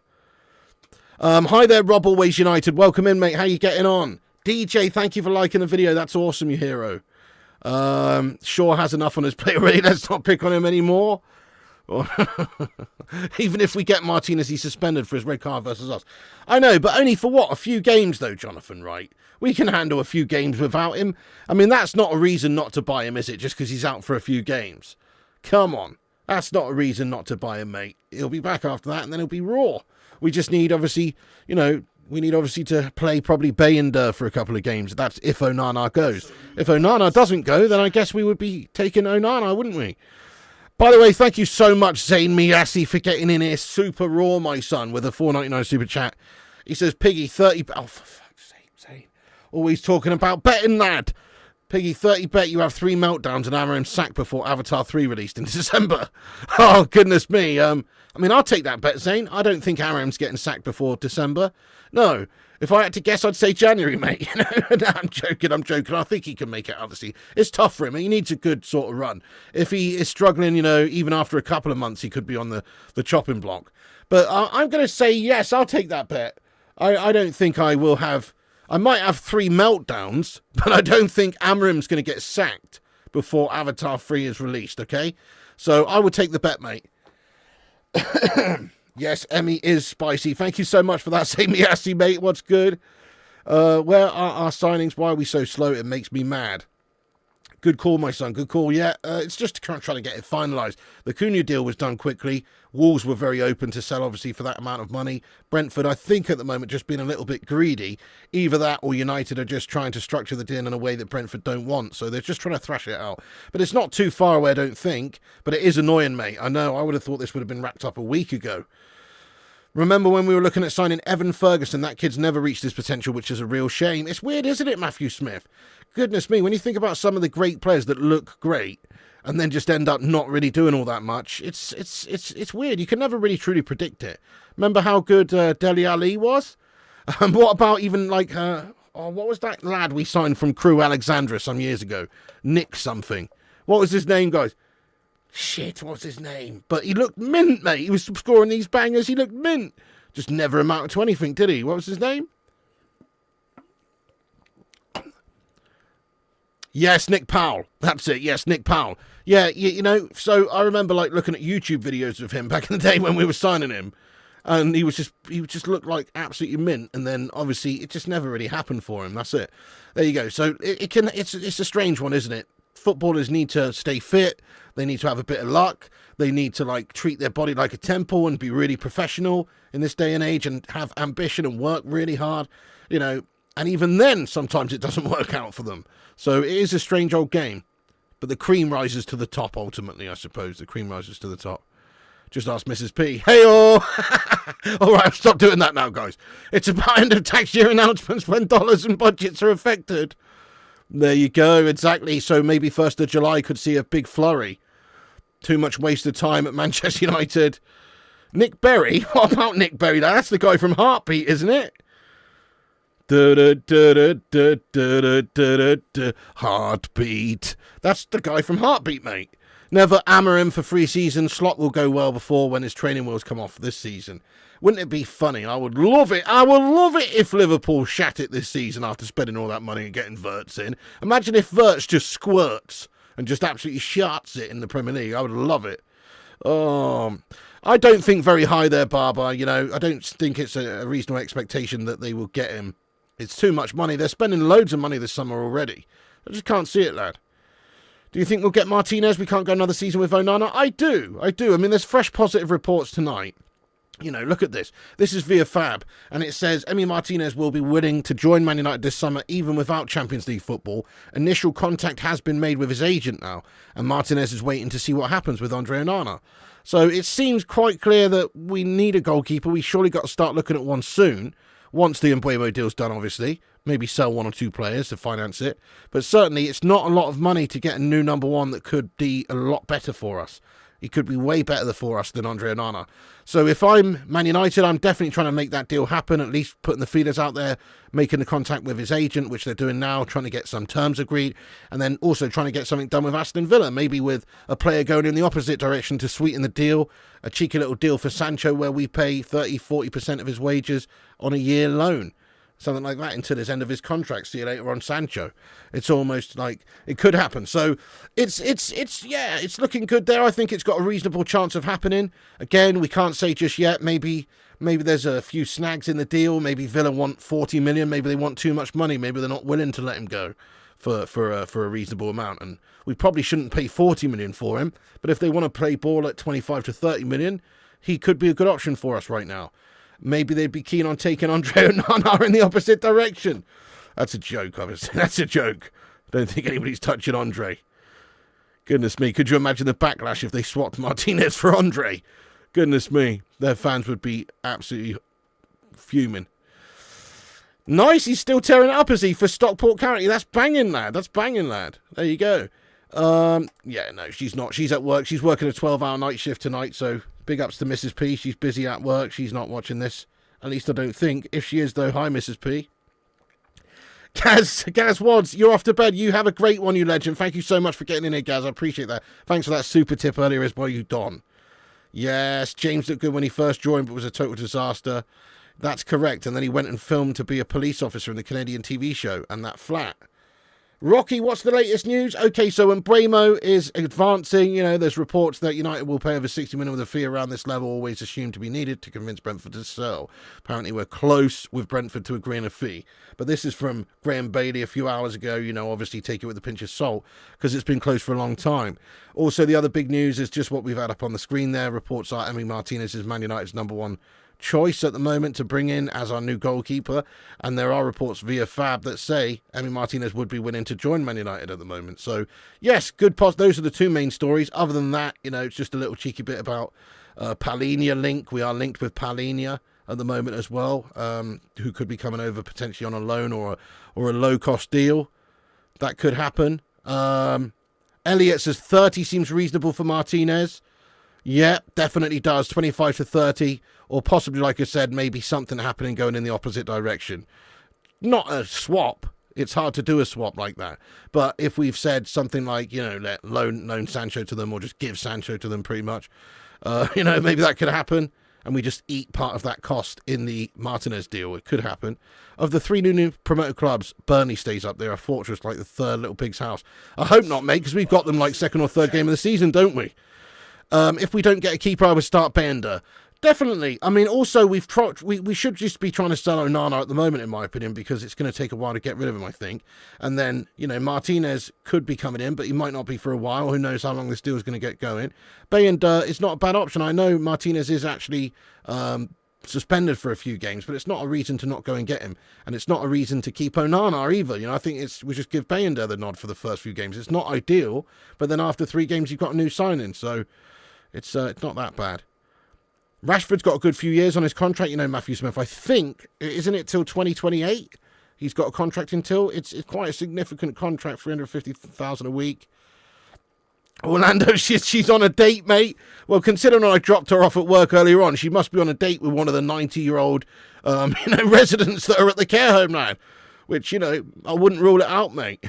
Hi there, Rob, Always United. Welcome in, mate. How you getting on? DJ, thank you for liking the video. That's awesome, you hero. Shaw has enough on his plate already. Let's not pick on him anymore. Even if we get Martinez, he's suspended for his red card versus us. I know, but only for what? A few games, though, Jonathan, right? We can handle a few games without him. I mean, that's not a reason not to buy him, is it? Just because he's out for a few games. Come on. That's not a reason not to buy him, mate. He'll be back after that, and then he'll be raw. We just need, obviously, to play probably Bayender for a couple of games. That's if Onana goes. If Onana doesn't go, then I guess we would be taking Onana, wouldn't we? By the way, thank you so much, Zane Miyasi, for getting in here super raw, my son, with a $4.99 super chat. He says, Piggy, 30... Oh, for fuck's sake, Zane. Always talking about betting, lad. Piggy, 30 bet you have 3 meltdowns and Amorim sacked before Avatar 3 released in December. Oh, goodness me. I mean, I'll take that bet, Zane. I don't think Amorim's getting sacked before December. No. If I had to guess, I'd say January, mate. No, I'm joking. I think he can make it, obviously. It's tough for him. He needs a good sort of run. If he is struggling, even after a couple of months, he could be on the chopping block. But I'm going to say, yes, I'll take that bet. I don't think I will have... I might have 3 meltdowns, but I don't think Amorim's going to get sacked before Avatar 3 is released, okay? So I would take the bet, mate. Yes, Emmy is spicy. Thank you so much for that. Say me assy, mate. What's good? Where are our signings? Why are we so slow? It makes me mad. Good call, my son. Good call. Yeah, it's just trying to get it finalised. The Cunha deal was done quickly. Wolves were very open to sell, obviously, for that amount of money. Brentford, I think, at the moment, just being a little bit greedy. Either that or United are just trying to structure the deal in a way that Brentford don't want. So they're just trying to thrash it out. But it's not too far away, I don't think. But it is annoying, mate. I know. I would have thought this would have been wrapped up a week ago. Remember when we were looking at signing Evan Ferguson? That kid's never reached his potential, which is a real shame. It's weird, isn't it, Matthew Smith? Goodness me, when you think about some of the great players that look great and then just end up not really doing all that much, it's weird. You can never really truly predict it. Remember how good Dele Alli was? What about even like, what was that lad we signed from Crewe Alexandra some years ago? Nick something. What was his name, guys? Shit, what's his name? But he looked mint, mate. He was scoring these bangers. He looked mint. Just never amounted to anything, did he? What was his name? Yes, Nick Powell. That's it. Yes, Nick Powell. Yeah, so I remember like looking at YouTube videos of him back in the day when we were signing him. And he just looked like absolutely mint. And then obviously it just never really happened for him. That's it. There you go. So it's a strange one, isn't it? Footballers need to stay fit. They need to have a bit of luck. They need to like treat their body like a temple and be really professional in this day and age and have ambition and work really hard, and even then sometimes it doesn't work out for them. So it is a strange old game, but the cream rises to the top ultimately, I suppose. The cream rises to the top. Just ask Mrs. P. Hey-oh! All right, stop doing that now, guys. It's about end of tax year announcements when dollars and budgets are affected. There you go, exactly. So maybe 1st of July could see a big flurry. Too much wasted time at Manchester United. Nick Berry? What about Nick Berry? That's the guy from Heartbeat, isn't it? Heartbeat. That's the guy from Heartbeat, mate. Never hammer him for 3 seasons. Slot will go well before when his training wheels come off this season. Wouldn't it be funny? I would love it. I would love it if Liverpool shat it this season after spending all that money and getting Wirtz in. Imagine if Wirtz just squirts and just absolutely sharts it in the Premier League. I would love it. I don't think very high there, Barber. You know, I don't think it's a reasonable expectation that they will get him. It's too much money. They're spending loads of money this summer already. I just can't see it, lad. Do you think we'll get Martinez? We can't go another season with Onana? I do. I mean, there's fresh positive reports tonight. You know, look at this. This is via Fab, and it says Emi Martinez will be willing to join Man United this summer, even without Champions League football. Initial contact has been made with his agent now, and Martinez is waiting to see what happens with Andre Onana. So it seems quite clear that we need a goalkeeper. We surely got to start looking at one soon, once the Mbeumo deal's done, obviously. Maybe sell 1 or 2 players to finance it. But certainly, it's not a lot of money to get a new number 1 that could be a lot better for us. He could be way better for us than Andre Onana. So if I'm Man United, I'm definitely trying to make that deal happen, at least putting the feelers out there, making the contact with his agent, which they're doing now, trying to get some terms agreed, and then also trying to get something done with Aston Villa, maybe with a player going in the opposite direction to sweeten the deal, a cheeky little deal for Sancho where we pay 30-40% of his wages on a year loan. Something like that until his end of his contract. See you later on, Sancho. It's almost like it could happen. So it's looking good there. I think it's got a reasonable chance of happening. Again, we can't say just yet. Maybe there's a few snags in the deal. Maybe Villa want 40 million. Maybe they want too much money. Maybe they're not willing to let him go for a reasonable amount. And we probably shouldn't pay 40 million for him. But if they want to play ball at 25 to 30 million, he could be a good option for us right now. Maybe they'd be keen on taking Andre Onana in the opposite direction. That's a joke, obviously. That's a joke. I don't think anybody's touching Andre. Goodness me. Could you imagine the backlash if they swapped Martinez for Andre? Goodness me. Their fans would be absolutely fuming. Nice. He's still tearing it up, is he, for Stockport County? That's banging, lad. That's banging, lad. There you go. Yeah, no, she's not. She's at work. She's working a 12-hour night shift tonight, so big ups to Mrs. P. She's busy at work. She's not watching this. At least I don't think. If she is, though, hi, Mrs. P. Gaz Wads, you're off to bed. You have a great one, you legend. Thank you so much for getting in here, Gaz. I appreciate that. Thanks for that super tip earlier as well, you Don. Yes, James looked good when he first joined, but was a total disaster. That's correct. And then he went and filmed to be a police officer in the Canadian TV show, and that flat. Rocky, what's the latest news? Okay, so Mbeumo is advancing. You know, there's reports that United will pay over 60 million with a fee around this level, always assumed to be needed to convince Brentford to sell. Apparently, we're close with Brentford to agreeing a fee. But this is from Graham Bailey a few hours ago. You know, obviously take it with a pinch of salt because it's been closed for a long time. Also, the other big news is just what we've had up on the screen there. Reports are Emi Martinez is Man United's #1 choice at the moment to bring in as our new goalkeeper, and there are reports via Fab that say Emi Martinez would be willing to join Man United at the moment. So yes, good those are the 2 main stories. Other than that, you know, it's just a little cheeky bit about Palhinha link. We are linked with Palhinha at the moment as well, who could be coming over potentially on a loan or a low cost deal. That could happen. Elliot says 30 seems reasonable for Martinez. Yeah, definitely does. 25 to 30, or possibly, like I said, maybe something happening going in the opposite direction. Not a swap. It's hard to do a swap like that. But if we've said something like, you know, let loan Sancho to them, or just give Sancho to them pretty much, you know, maybe that could happen. And we just eat part of that cost in the Martinez deal. It could happen. Of the 3 new promoted clubs, Burnley stays up there, a fortress like the third little pig's house. I hope not, mate, because we've got them like second or third game of the season, don't we? If we don't get a keeper, I would start Bender. Definitely. I mean, also, we should just be trying to sell Onana at the moment, in my opinion, because it's going to take a while to get rid of him, I think. And then, you know, Martinez could be coming in, but he might not be for a while. Who knows how long this deal is going to get going. Bender is not a bad option. I know Martinez is actually suspended for a few games, but it's not a reason to not go and get him. And it's not a reason to keep Onana either. You know, I think we just give Bender the nod for the first few games. It's not ideal, but then after 3 games, you've got a new signing. So it's not that bad. Rashford's got a good few years on his contract, you know, Matthew Smith. I think, isn't it till 2028? he's got a contract until. It's quite a significant contract, 350,000 a week. Orlando, she's on a date, mate. Well, considering I dropped her off at work earlier on, she must be on a date with one of the 90-year-old residents that are at the care home now. Which, I wouldn't rule it out, mate.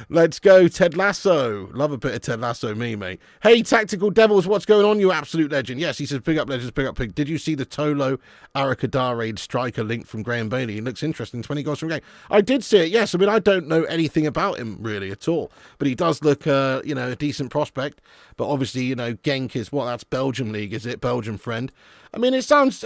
Let's go, Ted Lasso. Love a bit of Ted Lasso, me, mate. Hey, Tactical Devils, what's going on, you absolute legend? Yes, he says, big up, legends, big up, pig. Did you see the Tolo Arakadare striker link from Graham Bailey? He looks interesting, 20 goals from game. I did see it, yes. I mean, I don't know anything about him, really, at all. But he does look, a decent prospect. But obviously, Genk is, that's Belgium League, is it? Belgium friend. I mean, it sounds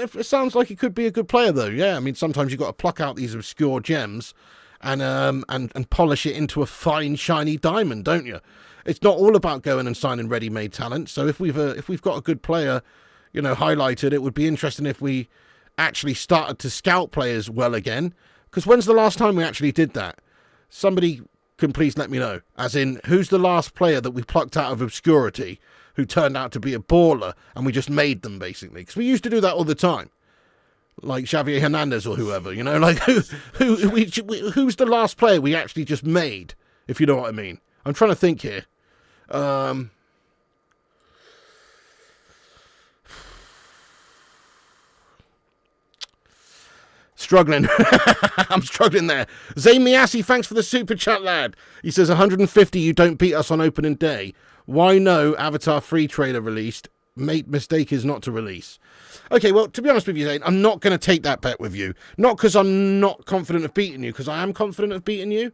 like he could be a good player, though. Yeah, I mean, sometimes you've got to pluck out these obscure gems and polish it into a fine, shiny diamond, don't you? It's not all about going and signing ready-made talent. So if we've got a good player, highlighted, it would be interesting if we actually started to scout players well again. Because when's the last time we actually did that? Somebody can please let me know. As in, who's the last player that we plucked out of obscurity who turned out to be a baller and we just made them, basically? Because we used to do that all the time. Like Xavier Hernandez or whoever, like who's the last player we actually just made, if you know what I mean. I'm trying to think here. Struggling. I'm struggling there. Zayn Miasi, thanks for the super chat, lad. He says 150, you don't beat us on opening day. Why no Avatar free trailer released? Mistake is not to release. Okay, well, to be honest with you, Zane, I'm not going to take that bet with you. Not because I'm not confident of beating you, because I am confident of beating you.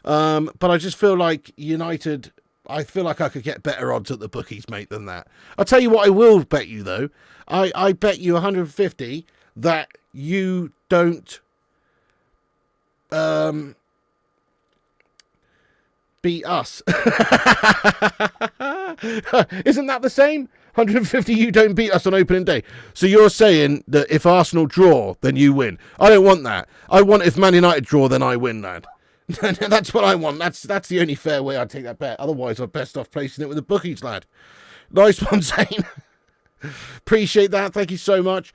But I just feel like United, I feel like I could get better odds at the bookies, mate, than that. I'll tell you what I will bet you, though. I bet you 150 that you don't beat us. Isn't that the same? 150, you don't beat us on opening day. So you're saying that if Arsenal draw, then you win. I don't want that. I want if Man United draw, then I win, lad. That's what I want. That's the only fair way I'd take that bet. Otherwise, I'm best off placing it with the bookies, lad. Nice one, Zane. Appreciate that. Thank you so much.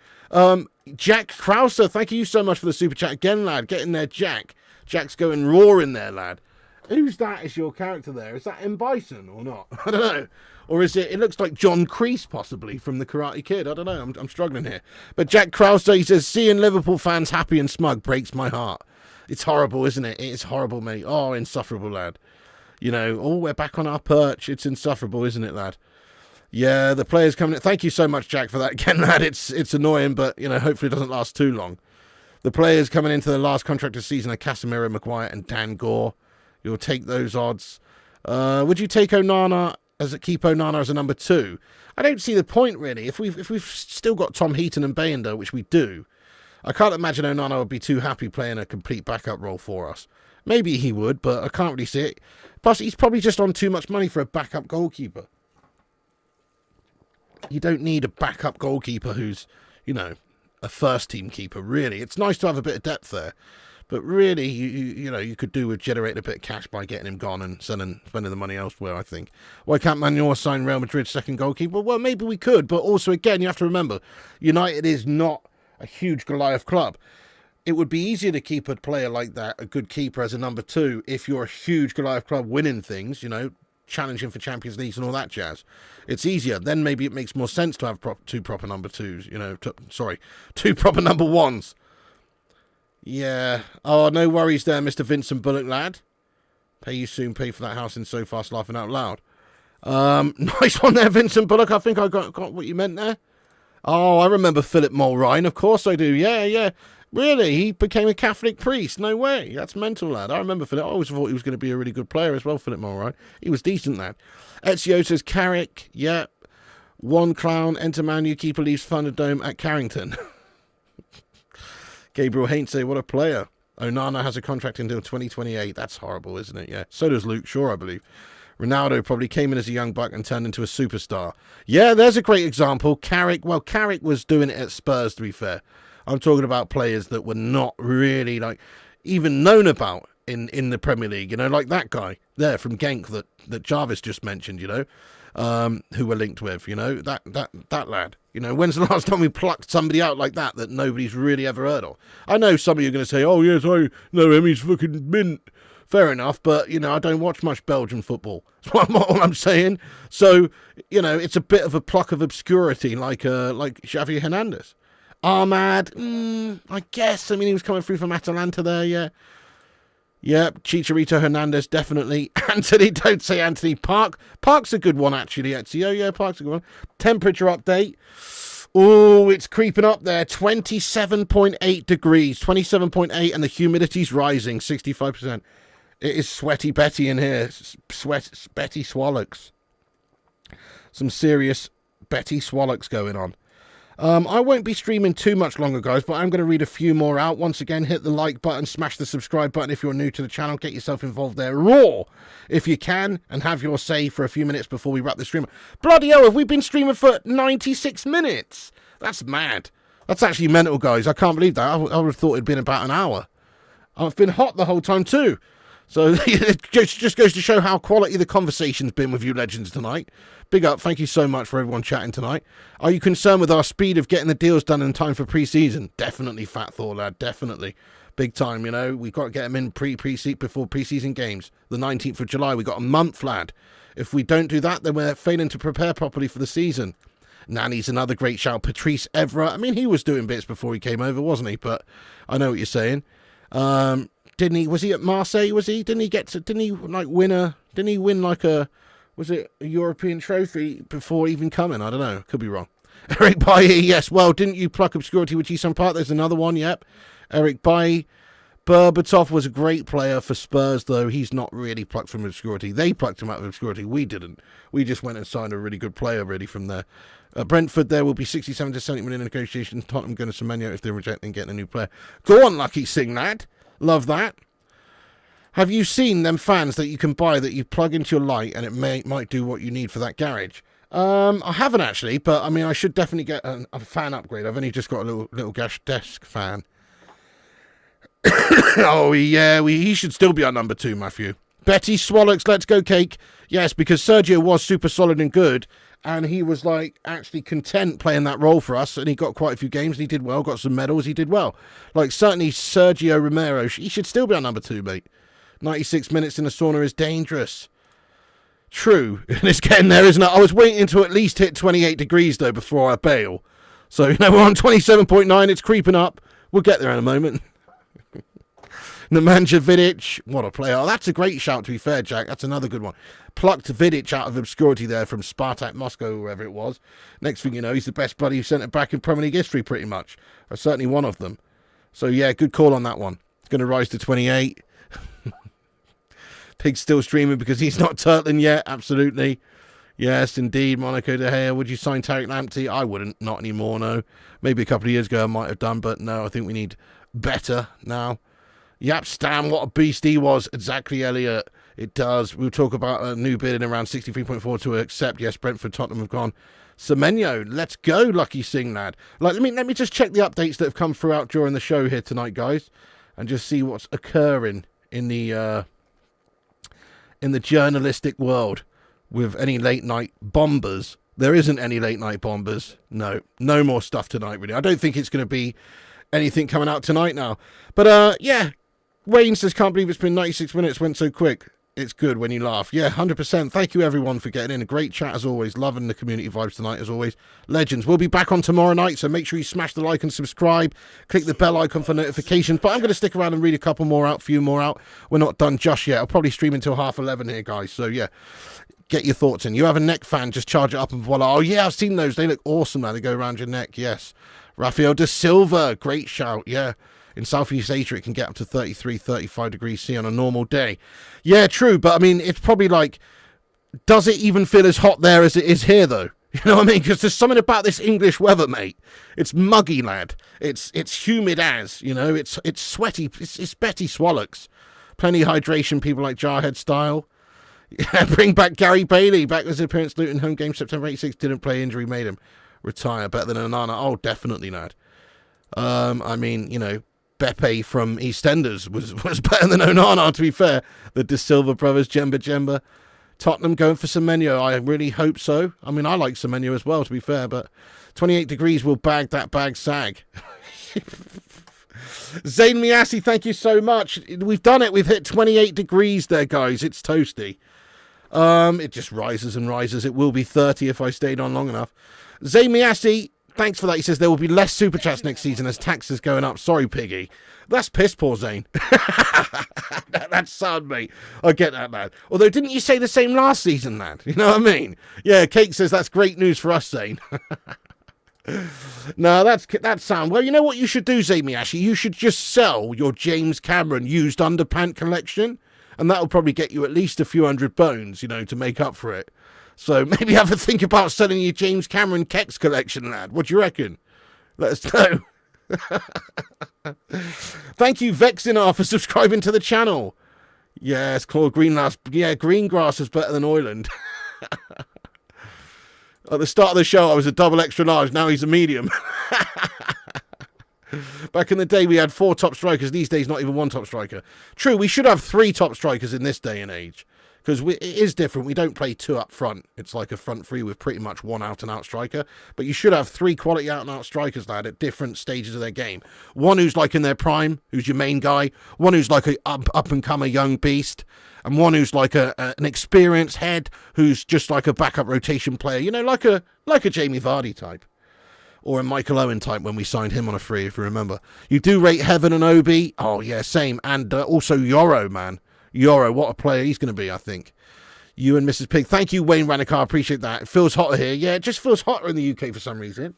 Jack Krauser, thank you so much for the super chat again, lad. Get in there, Jack. Jack's going raw in there, lad. Who's that is your character there? Is that M. Bison or not? I don't know. Or is it looks like John Kreese, possibly, from The Karate Kid. I don't know. I'm struggling here. But Jack Krauser, he says, seeing Liverpool fans happy and smug breaks my heart. It's horrible, isn't it? It's horrible, mate. Oh, insufferable, lad. We're back on our perch. It's insufferable, isn't it, lad? Yeah, the players coming in. Thank you so much, Jack, for that. Again, lad, it's annoying, but, hopefully it doesn't last too long. The players coming into the last contract of the season are Casemiro, Maguire, and Dan Gore. You'll take those odds. Would you take Onana keep Onana as a number 2? I don't see the point, really. If we've still got Tom Heaton and Bayender, which we do, I can't imagine Onana would be too happy playing a complete backup role for us. Maybe he would, but I can't really see it. Plus, he's probably just on too much money for a backup goalkeeper. You don't need a backup goalkeeper who's, a first-team keeper, really. It's nice to have a bit of depth there. But really, you could do with generating a bit of cash by getting him gone and spending the money elsewhere, I think. Why can't Manuel sign Real Madrid's second goalkeeper? Well, maybe we could, but also, again, you have to remember, United is not a huge Goliath club. It would be easier to keep a player like that, a good keeper, as a number 2, if you're a huge Goliath club winning things, challenging for Champions Leagues and all that jazz. It's easier. Then maybe it makes more sense to have 2 proper number 2s, 2 proper number 1s. Yeah. Oh, no worries there, Mr. Vincent Bullock, lad. Pay you soon, pay for that house in So Fast Laughing Out Loud. Nice one there, Vincent Bullock. I think I got what you meant there. Oh, I remember Philip Mulrine. Of course I do. Yeah. Really? He became a Catholic priest? No way. That's mental, lad. I remember Philip. I always thought he was going to be a really good player as well, Philip Mulrine. He was decent, lad. Ezio says, Carrick. Yeah. One clown, enter Man U, keeper leaves Thunderdome at Carrington. Gabriel Hainsey, what a player. Onana has a contract until 2028. That's horrible, isn't it? Yeah. So does Luke Shaw, I believe. Ronaldo probably came in as a young buck and turned into a superstar. Yeah, there's a great example. Carrick was doing it at Spurs, to be fair. I'm talking about players that were not really, even known about in the Premier League, you know, like that guy there from Genk that Jarvis just mentioned, you know, who we're linked with, you know, that lad. You know, when's the last time we plucked somebody out like that nobody's really ever heard of? I know some of you are going to say, oh, yes, I know him, he's fucking mint. Fair enough, but, you know, I don't watch much Belgian football. That's what I'm saying. So, you know, it's a bit of a pluck of obscurity like Xavi Hernandez. Ahmad, I guess. I mean, he was coming through from Atalanta there, yeah. Yep, Chicharito Hernandez, definitely. Anthony, don't say Anthony. Park's a good one, actually, Ezio. Yeah, Park's a good one. Temperature update. Oh, it's creeping up there. 27.8 degrees. 27.8, and the humidity's rising, 65%. It is sweaty Betty in here. Betty Swallocks. Some serious Betty Swallocks going on. I won't be streaming too much longer, guys, but I'm going to read a few more out. Once again, hit the like button, smash the subscribe button if you're new to the channel. Get yourself involved there raw if you can, and have your say for a few minutes before we wrap the stream. Bloody hell, have we been streaming for 96 minutes? That's mad. That's actually mental, guys. I can't believe that. I would have thought it'd been about an hour. I've been hot the whole time too. So it just goes to show how quality the conversation's been with you legends tonight. Big up. Thank you so much for everyone chatting tonight. Are you concerned with our speed of getting the deals done in time for pre-season? Definitely, Fat Thor, lad. Definitely. Big time, you know. We've got to get them in before pre-season games. The 19th of July. We've got a month, lad. If we don't do that, then we're failing to prepare properly for the season. Nanny's another great shout. Patrice Evra. I mean, he was doing bits before he came over, wasn't he? But I know what you're saying. Didn't he? Was he at Marseille? Was he? Didn't he win like a? Was it a European trophy before even coming? I don't know. Could be wrong. Eric Bailly, yes. Well, didn't you pluck obscurity with Ji-sung Park? There's another one. Yep. Eric Bailly. Berbatov was a great player for Spurs, though. He's not really plucked from obscurity. They plucked him out of obscurity. We didn't. We just went and signed a really good player, really, from there. Brentford, there will be 67 to 70 million in negotiations. Tottenham going to Semenyo if they're rejecting getting a new player. Go on, Lucky Sing, lad. Love that. Have you seen them fans that you can buy that you plug into your light and it might do what you need for that garage? I haven't actually, but I mean, I should definitely get a fan upgrade. I've only just got a little desk fan. Oh, yeah, he should still be our number 2, Matthew. Betty Swallocks, let's go cake. Yes, because Sergio was super solid and good, and he was, like, actually content playing that role for us, and he got quite a few games, and he did well, got some medals, he did well. Like, certainly Sergio Romero, he should still be our number 2, mate. 96 minutes in the sauna is dangerous. True, and it's getting there, isn't it? I was waiting to at least hit 28 degrees, though, before I bail. So, you know, we're on 27.9, it's creeping up. We'll get there in a moment. Nemanja Vidic, what a player. Oh, that's a great shout, to be fair, Jack. That's another good one. Plucked Vidic out of obscurity there from Spartak Moscow, wherever it was. Next thing you know, he's the best bloody centre-back in Premier League history, pretty much. Or certainly one of them. So, yeah, good call on that one. It's going to rise to 28. Pig's still streaming because he's not turtling yet. Absolutely. Yes, indeed. Monaco De Gea. Would you sign Tariq Lamptey? I wouldn't. Not anymore, no. Maybe a couple of years ago I might have done, but no, I think we need better now. Yep, Stan, what a beast he was. Exactly, Elliot. It does. We'll talk about a new bid in around 63.4 to accept. Yes, Brentford, Tottenham have gone. Semenyo, let's go, Lucky Sing, lad. Like, let me just check the updates that have come throughout during the show here tonight, guys, and just see what's occurring in the journalistic world with any late night bombers. There isn't any late night bombers. No more stuff tonight, really. I don't think it's going to be anything coming out tonight now. But, yeah. Wayne says, can't believe it's been 96 minutes, went so quick. It's good when you laugh. Yeah, 100%. Thank you, everyone, for getting in. A great chat, as always. Loving the community vibes tonight, as always. Legends. We'll be back on tomorrow night, so make sure you smash the like and subscribe. Click the bell icon for notifications. But I'm going to stick around and read a few more out. We're not done just yet. I'll probably stream until 11:30 here, guys. So, yeah, get your thoughts in. You have a neck fan, just charge it up and voila. Oh, yeah, I've seen those. They look awesome now. They go around your neck, yes. Rafael da Silva, great shout, yeah. In Southeast Asia, it can get up to 33, 35 degrees C on a normal day. Yeah, true, but I mean, it's probably like, does it even feel as hot there as it is here, though? You know what I mean? Because there's something about this English weather, mate. It's muggy, lad. It's humid as, you know, it's sweaty. It's Betty Swallocks. Plenty of hydration, people like Jarhead style. Yeah, bring back Gary Bailey. Back with his appearance, Luton home game, September 86. Didn't play, injury made him retire. Better than Onana. Oh, definitely, lad. I mean, you know, Beppe from EastEnders was better than Onana, to be fair. The De Silva brothers, Jemba. Tottenham going for Semenyo. I really hope so. I mean, I like Semenyo as well, to be fair, but 28 degrees will bag that bag sag. Zayn Miasi, thank you so much. We've done it. We've hit 28 degrees there, guys. It's toasty. It just rises and rises. It will be 30 if I stayed on long enough. Zayn Miasi, thanks for that. He says there will be less Super Chats next season as taxes going up. Sorry, Piggy. That's piss poor, Zane. That's sad, mate. I get that, man. Although, didn't you say the same last season, man? You know what I mean? Yeah, Cake says that's great news for us, Zane. No, that's sound. Well, you know what you should do, Zane Miyashi? You should just sell your James Cameron used underpant collection, and that'll probably get you at least a few hundred bones, you know, to make up for it. So maybe have a think about selling your James Cameron Kex collection, lad. What do you reckon? Let us know. Thank you, Vexinar, for subscribing to the channel. Yes, Claude Greengrass. Yeah, Greengrass is better than Oiland. At the start of the show, I was a double extra large. Now he's a medium. Back in the day, we had 4 top strikers. These days, not even 1 top striker. True, we should have 3 top strikers in this day and age. Because it is different. We don't play 2 up front. It's like a front 3 with pretty much 1 out-and-out striker. But you should have 3 quality out-and-out strikers, lad, at different stages of their game. One who's like in their prime, who's your main guy. One who's like a up-and-comer young beast. And one who's like an experienced head, who's just like a backup rotation player. You know, like a Jamie Vardy type. Or a Michael Owen type when we signed him on a free, if you remember. You do rate Heaven and Obi. Oh, yeah, same. And also Yoro, man. Yoro, what a player he's going to be, I think. You and Mrs. Pig. Thank you, Wayne Ranikar. Appreciate that. It feels hotter here. Yeah, it just feels hotter in the UK for some reason.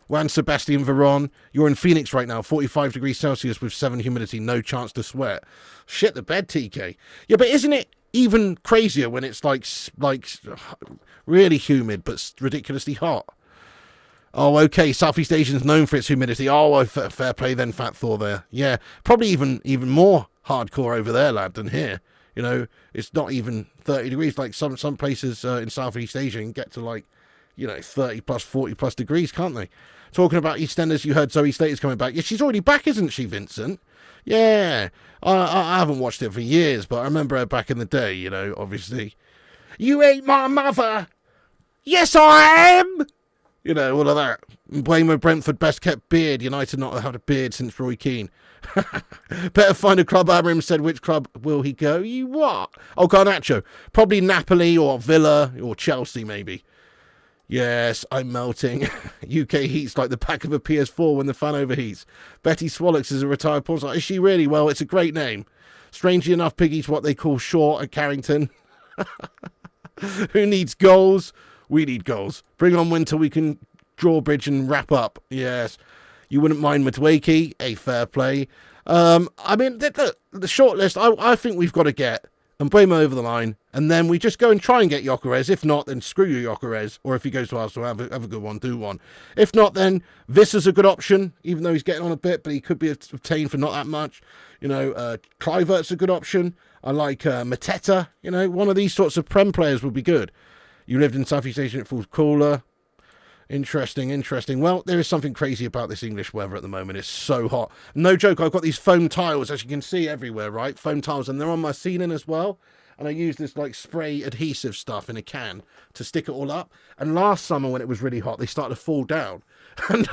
Juan Sebastian Veron. You're in Phoenix right now. 45 degrees Celsius with 7 humidity. No chance to sweat. Shit the bed, TK. Yeah, but isn't it even crazier when it's like really humid but ridiculously hot? Oh, okay. Southeast Asian's known for its humidity. Oh, fair play then, Fat Thor there. Yeah, probably even more hardcore over there, lad, than here. You know, it's not even 30 degrees. Like some places in Southeast Asia can get to like, you know, 30 plus, 40 plus degrees, can't they? Talking about EastEnders, you heard Zoe Slater's coming back. Yeah, she's already back, isn't she, Vincent? Yeah. I haven't watched it for years, but I remember her back in the day, you know, obviously. You ain't my mother. Yes, I am. You know, all of that. Mbeumo, Brentford, best kept beard. United not had a beard since Roy Keane. Better find a club. Amorim said, which club will he go? You what? Oh, Garnacho. Probably Napoli or Villa or Chelsea, maybe. Yes, I'm melting. UK heat's like the back of a PS4 when the fan overheats. Betty Swallocks is a retired porn star. Is she really? Well, it's a great name. Strangely enough, Piggy's what they call short at Carrington. Who needs goals? We need goals. Bring on winter, we can drawbridge and wrap up. Yes. You wouldn't mind Matwaki, a fair play. I mean, the short list, I think we've got to get Mbeumo over the line, and then we just go and try and get Gyokeres. If not, then screw you, Gyokeres. Or if he goes to Arsenal, have a good one, do one. If not, then Vissa's a good option, even though he's getting on a bit, but he could be obtained for not that much. You know, Kluivert's a good option. I like Mateta. You know, one of these sorts of Prem players would be good. You lived in Southeast Asia, it feels cooler. Interesting. Well, there is something crazy about this English weather at the moment. It's so hot. No joke, I've got these foam tiles, as you can see everywhere, right? Foam tiles, and they're on my ceiling as well. And I use this, like, spray adhesive stuff in a can to stick it all up. And last summer, when it was really hot, they started to fall down. And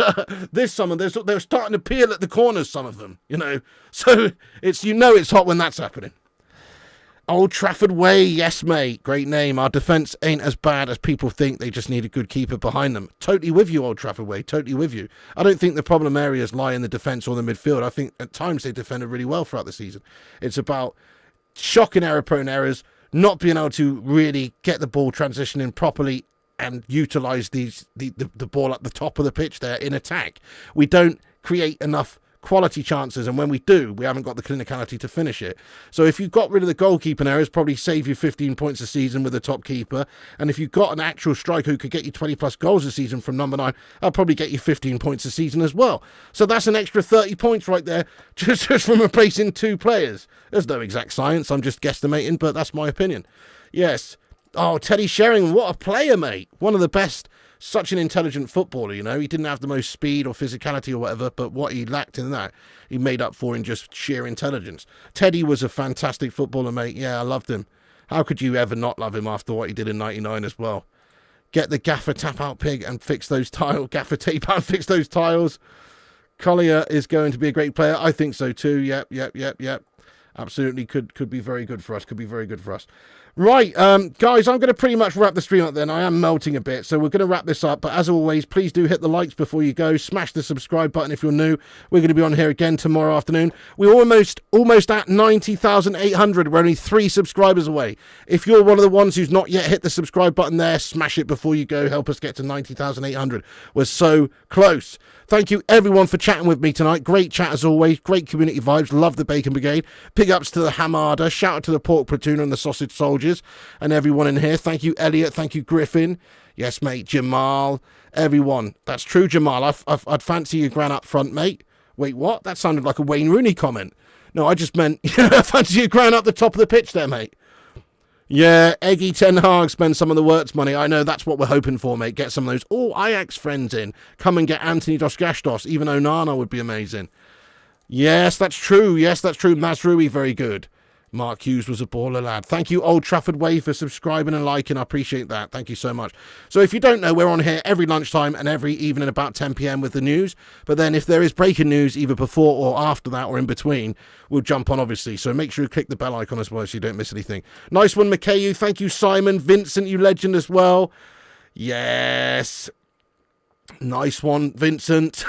this summer, they're starting to peel at the corners, some of them, you know. So, it's hot when that's happening. Old Trafford Way, yes, mate. Great name. Our defence ain't as bad as people think. They just need a good keeper behind them. Totally with you, Old Trafford Way. Totally with you. I don't think the problem areas lie in the defence or the midfield. I think at times they defended really well throughout the season. It's about shocking error-prone errors, not being able to really get the ball transitioning properly and utilise the ball at the top of the pitch there in attack. We don't create enough quality chances, and when we do, we haven't got the clinicality to finish it. So if you got rid of the goalkeeping errors, probably save you 15 points a season with a top keeper. And if you've got an actual striker who could get you 20 plus goals a season from number 9, that'll probably get you 15 points a season as well. So that's an extra 30 points right there just from replacing 2 players. There's no exact science, I'm just guesstimating, but that's my opinion. Yes. Oh, Teddy Sheringham, what a player, mate. One of the best such an intelligent footballer, you know. He didn't have the most speed or physicality or whatever, but what he lacked in that, he made up for in just sheer intelligence. Teddy was a fantastic footballer, mate. Yeah, I loved him. How could you ever not love him after what he did in 99 as well? Get the gaffer tap out pig and fix those tiles. Gaffer tape out and fix those tiles. Collier is going to be a great player. I think so too. Yep. Absolutely could be very good for us. Right, guys, I'm going to pretty much wrap the stream up then. I am melting a bit, so we're going to wrap this up. But as always, please do hit the likes before you go. Smash the subscribe button if you're new. We're going to be on here again tomorrow afternoon. We're almost at 90,800. We're only 3 subscribers away. If you're one of the ones who's not yet hit the subscribe button there, smash it before you go. Help us get to 90,800. We're so close. Thank you, everyone, for chatting with me tonight. Great chat, as always. Great community vibes. Love the Bacon Brigade. Big ups to the Hamada. Shout out to the Pork Platoon and the Sausage Soldiers and everyone in here. Thank you, Elliot. Thank you, Griffin. Yes, mate. Jamal. Everyone. That's true, Jamal. I'd fancy your gran up front, mate. Wait, what? That sounded like a Wayne Rooney comment. No, I just meant fancy your gran up the top of the pitch there, mate. Yeah, Eggy Ten Hag spend some of the works money. I know that's what we're hoping for, mate. Get some of those Ajax friends in. Come and get Anthony Dos Gastos. Even Onana would be amazing. Yes, that's true. Mazrui, very good. Mark Hughes was a baller lad. Thank you, Old Trafford Way, for subscribing and liking. I appreciate that. Thank you so much. So if you don't know, we're on here every lunchtime and every evening about 10 p.m. with the news. But then if there is breaking news, either before or after that or in between, we'll jump on, obviously. So make sure you click the bell icon as well so you don't miss anything. Nice one, Mikayu. Thank you, Simon. Vincent, you legend as well. Yes. Nice one, Vincent.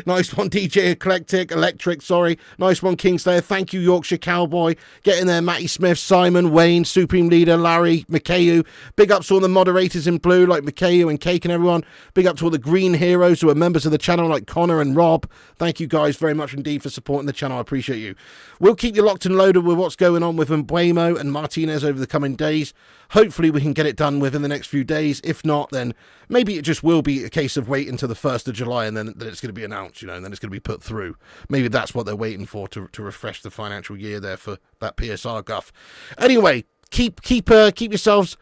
Nice one, DJ Electric, sorry. Nice one, Kingslayer. Thank you, Yorkshire Cowboy. Get in there, Matty Smith, Simon, Wayne, Supreme Leader, Larry, Mikayu. Big ups to all the moderators in blue, like Mikayu and Cake and everyone. Big up to all the green heroes who are members of the channel, like Connor and Rob. Thank you guys very much indeed for supporting the channel. I appreciate you. We'll keep you locked and loaded with what's going on with Mbeumo and Martinez over the coming days. Hopefully we can get it done within the next few days. If not, then maybe it just will be a case of wait until the 1st of July and then it's going to be announced, and then it's going to be put through. Maybe that's what they're waiting for to refresh the financial year there for that PSR guff. Anyway, keep yourselves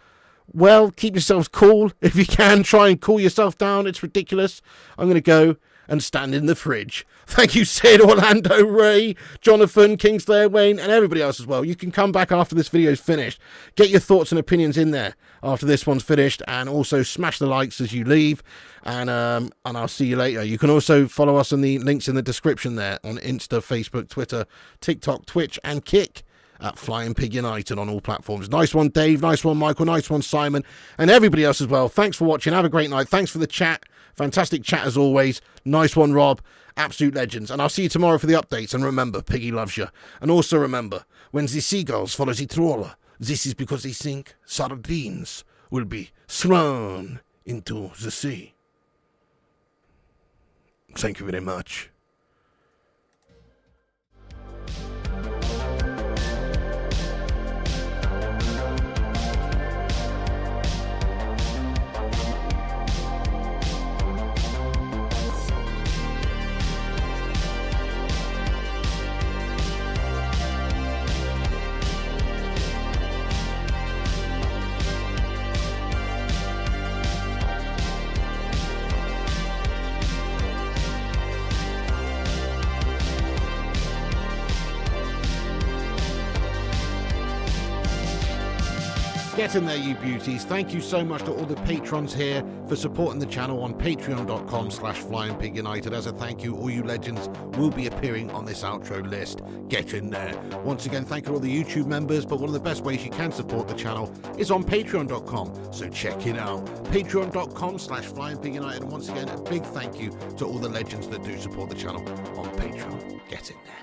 well, keep yourselves cool. If you can, try and cool yourself down. It's ridiculous. I'm going to go and stand in the fridge. Thank you, Sid, Orlando, Ray, Jonathan, Kingslayer, Wayne, and everybody else as well. You can come back after this video's finished. Get your thoughts and opinions in there after this one's finished, and also smash the likes as you leave, and I'll see you later. You can also follow us on the links in the description there on Insta, Facebook, Twitter, TikTok, Twitch, and Kick at Flying Pig United on all platforms. Nice one, Dave. Nice one, Michael. Nice one, Simon, and everybody else as well. Thanks for watching. Have a great night. Thanks for the chat. Fantastic chat as always. Nice one, Rob. Absolute legends. And I'll see you tomorrow for the updates. And remember, Piggy loves you. And also remember, when the seagulls follow the trawler, this is because they think sardines will be thrown into the sea. Thank you very much. Get in there, you beauties. Thank you so much to all the patrons here for supporting the channel on patreon.com/FlyingPigUnited. As a thank you, all you legends will be appearing on this outro list. Get in there. Once again, thank you to all the YouTube members, but one of the best ways you can support the channel is on patreon.com, so check it out. Patreon.com/FlyingPigUnited. And once again, a big thank you to all the legends that do support the channel on Patreon. Get in there.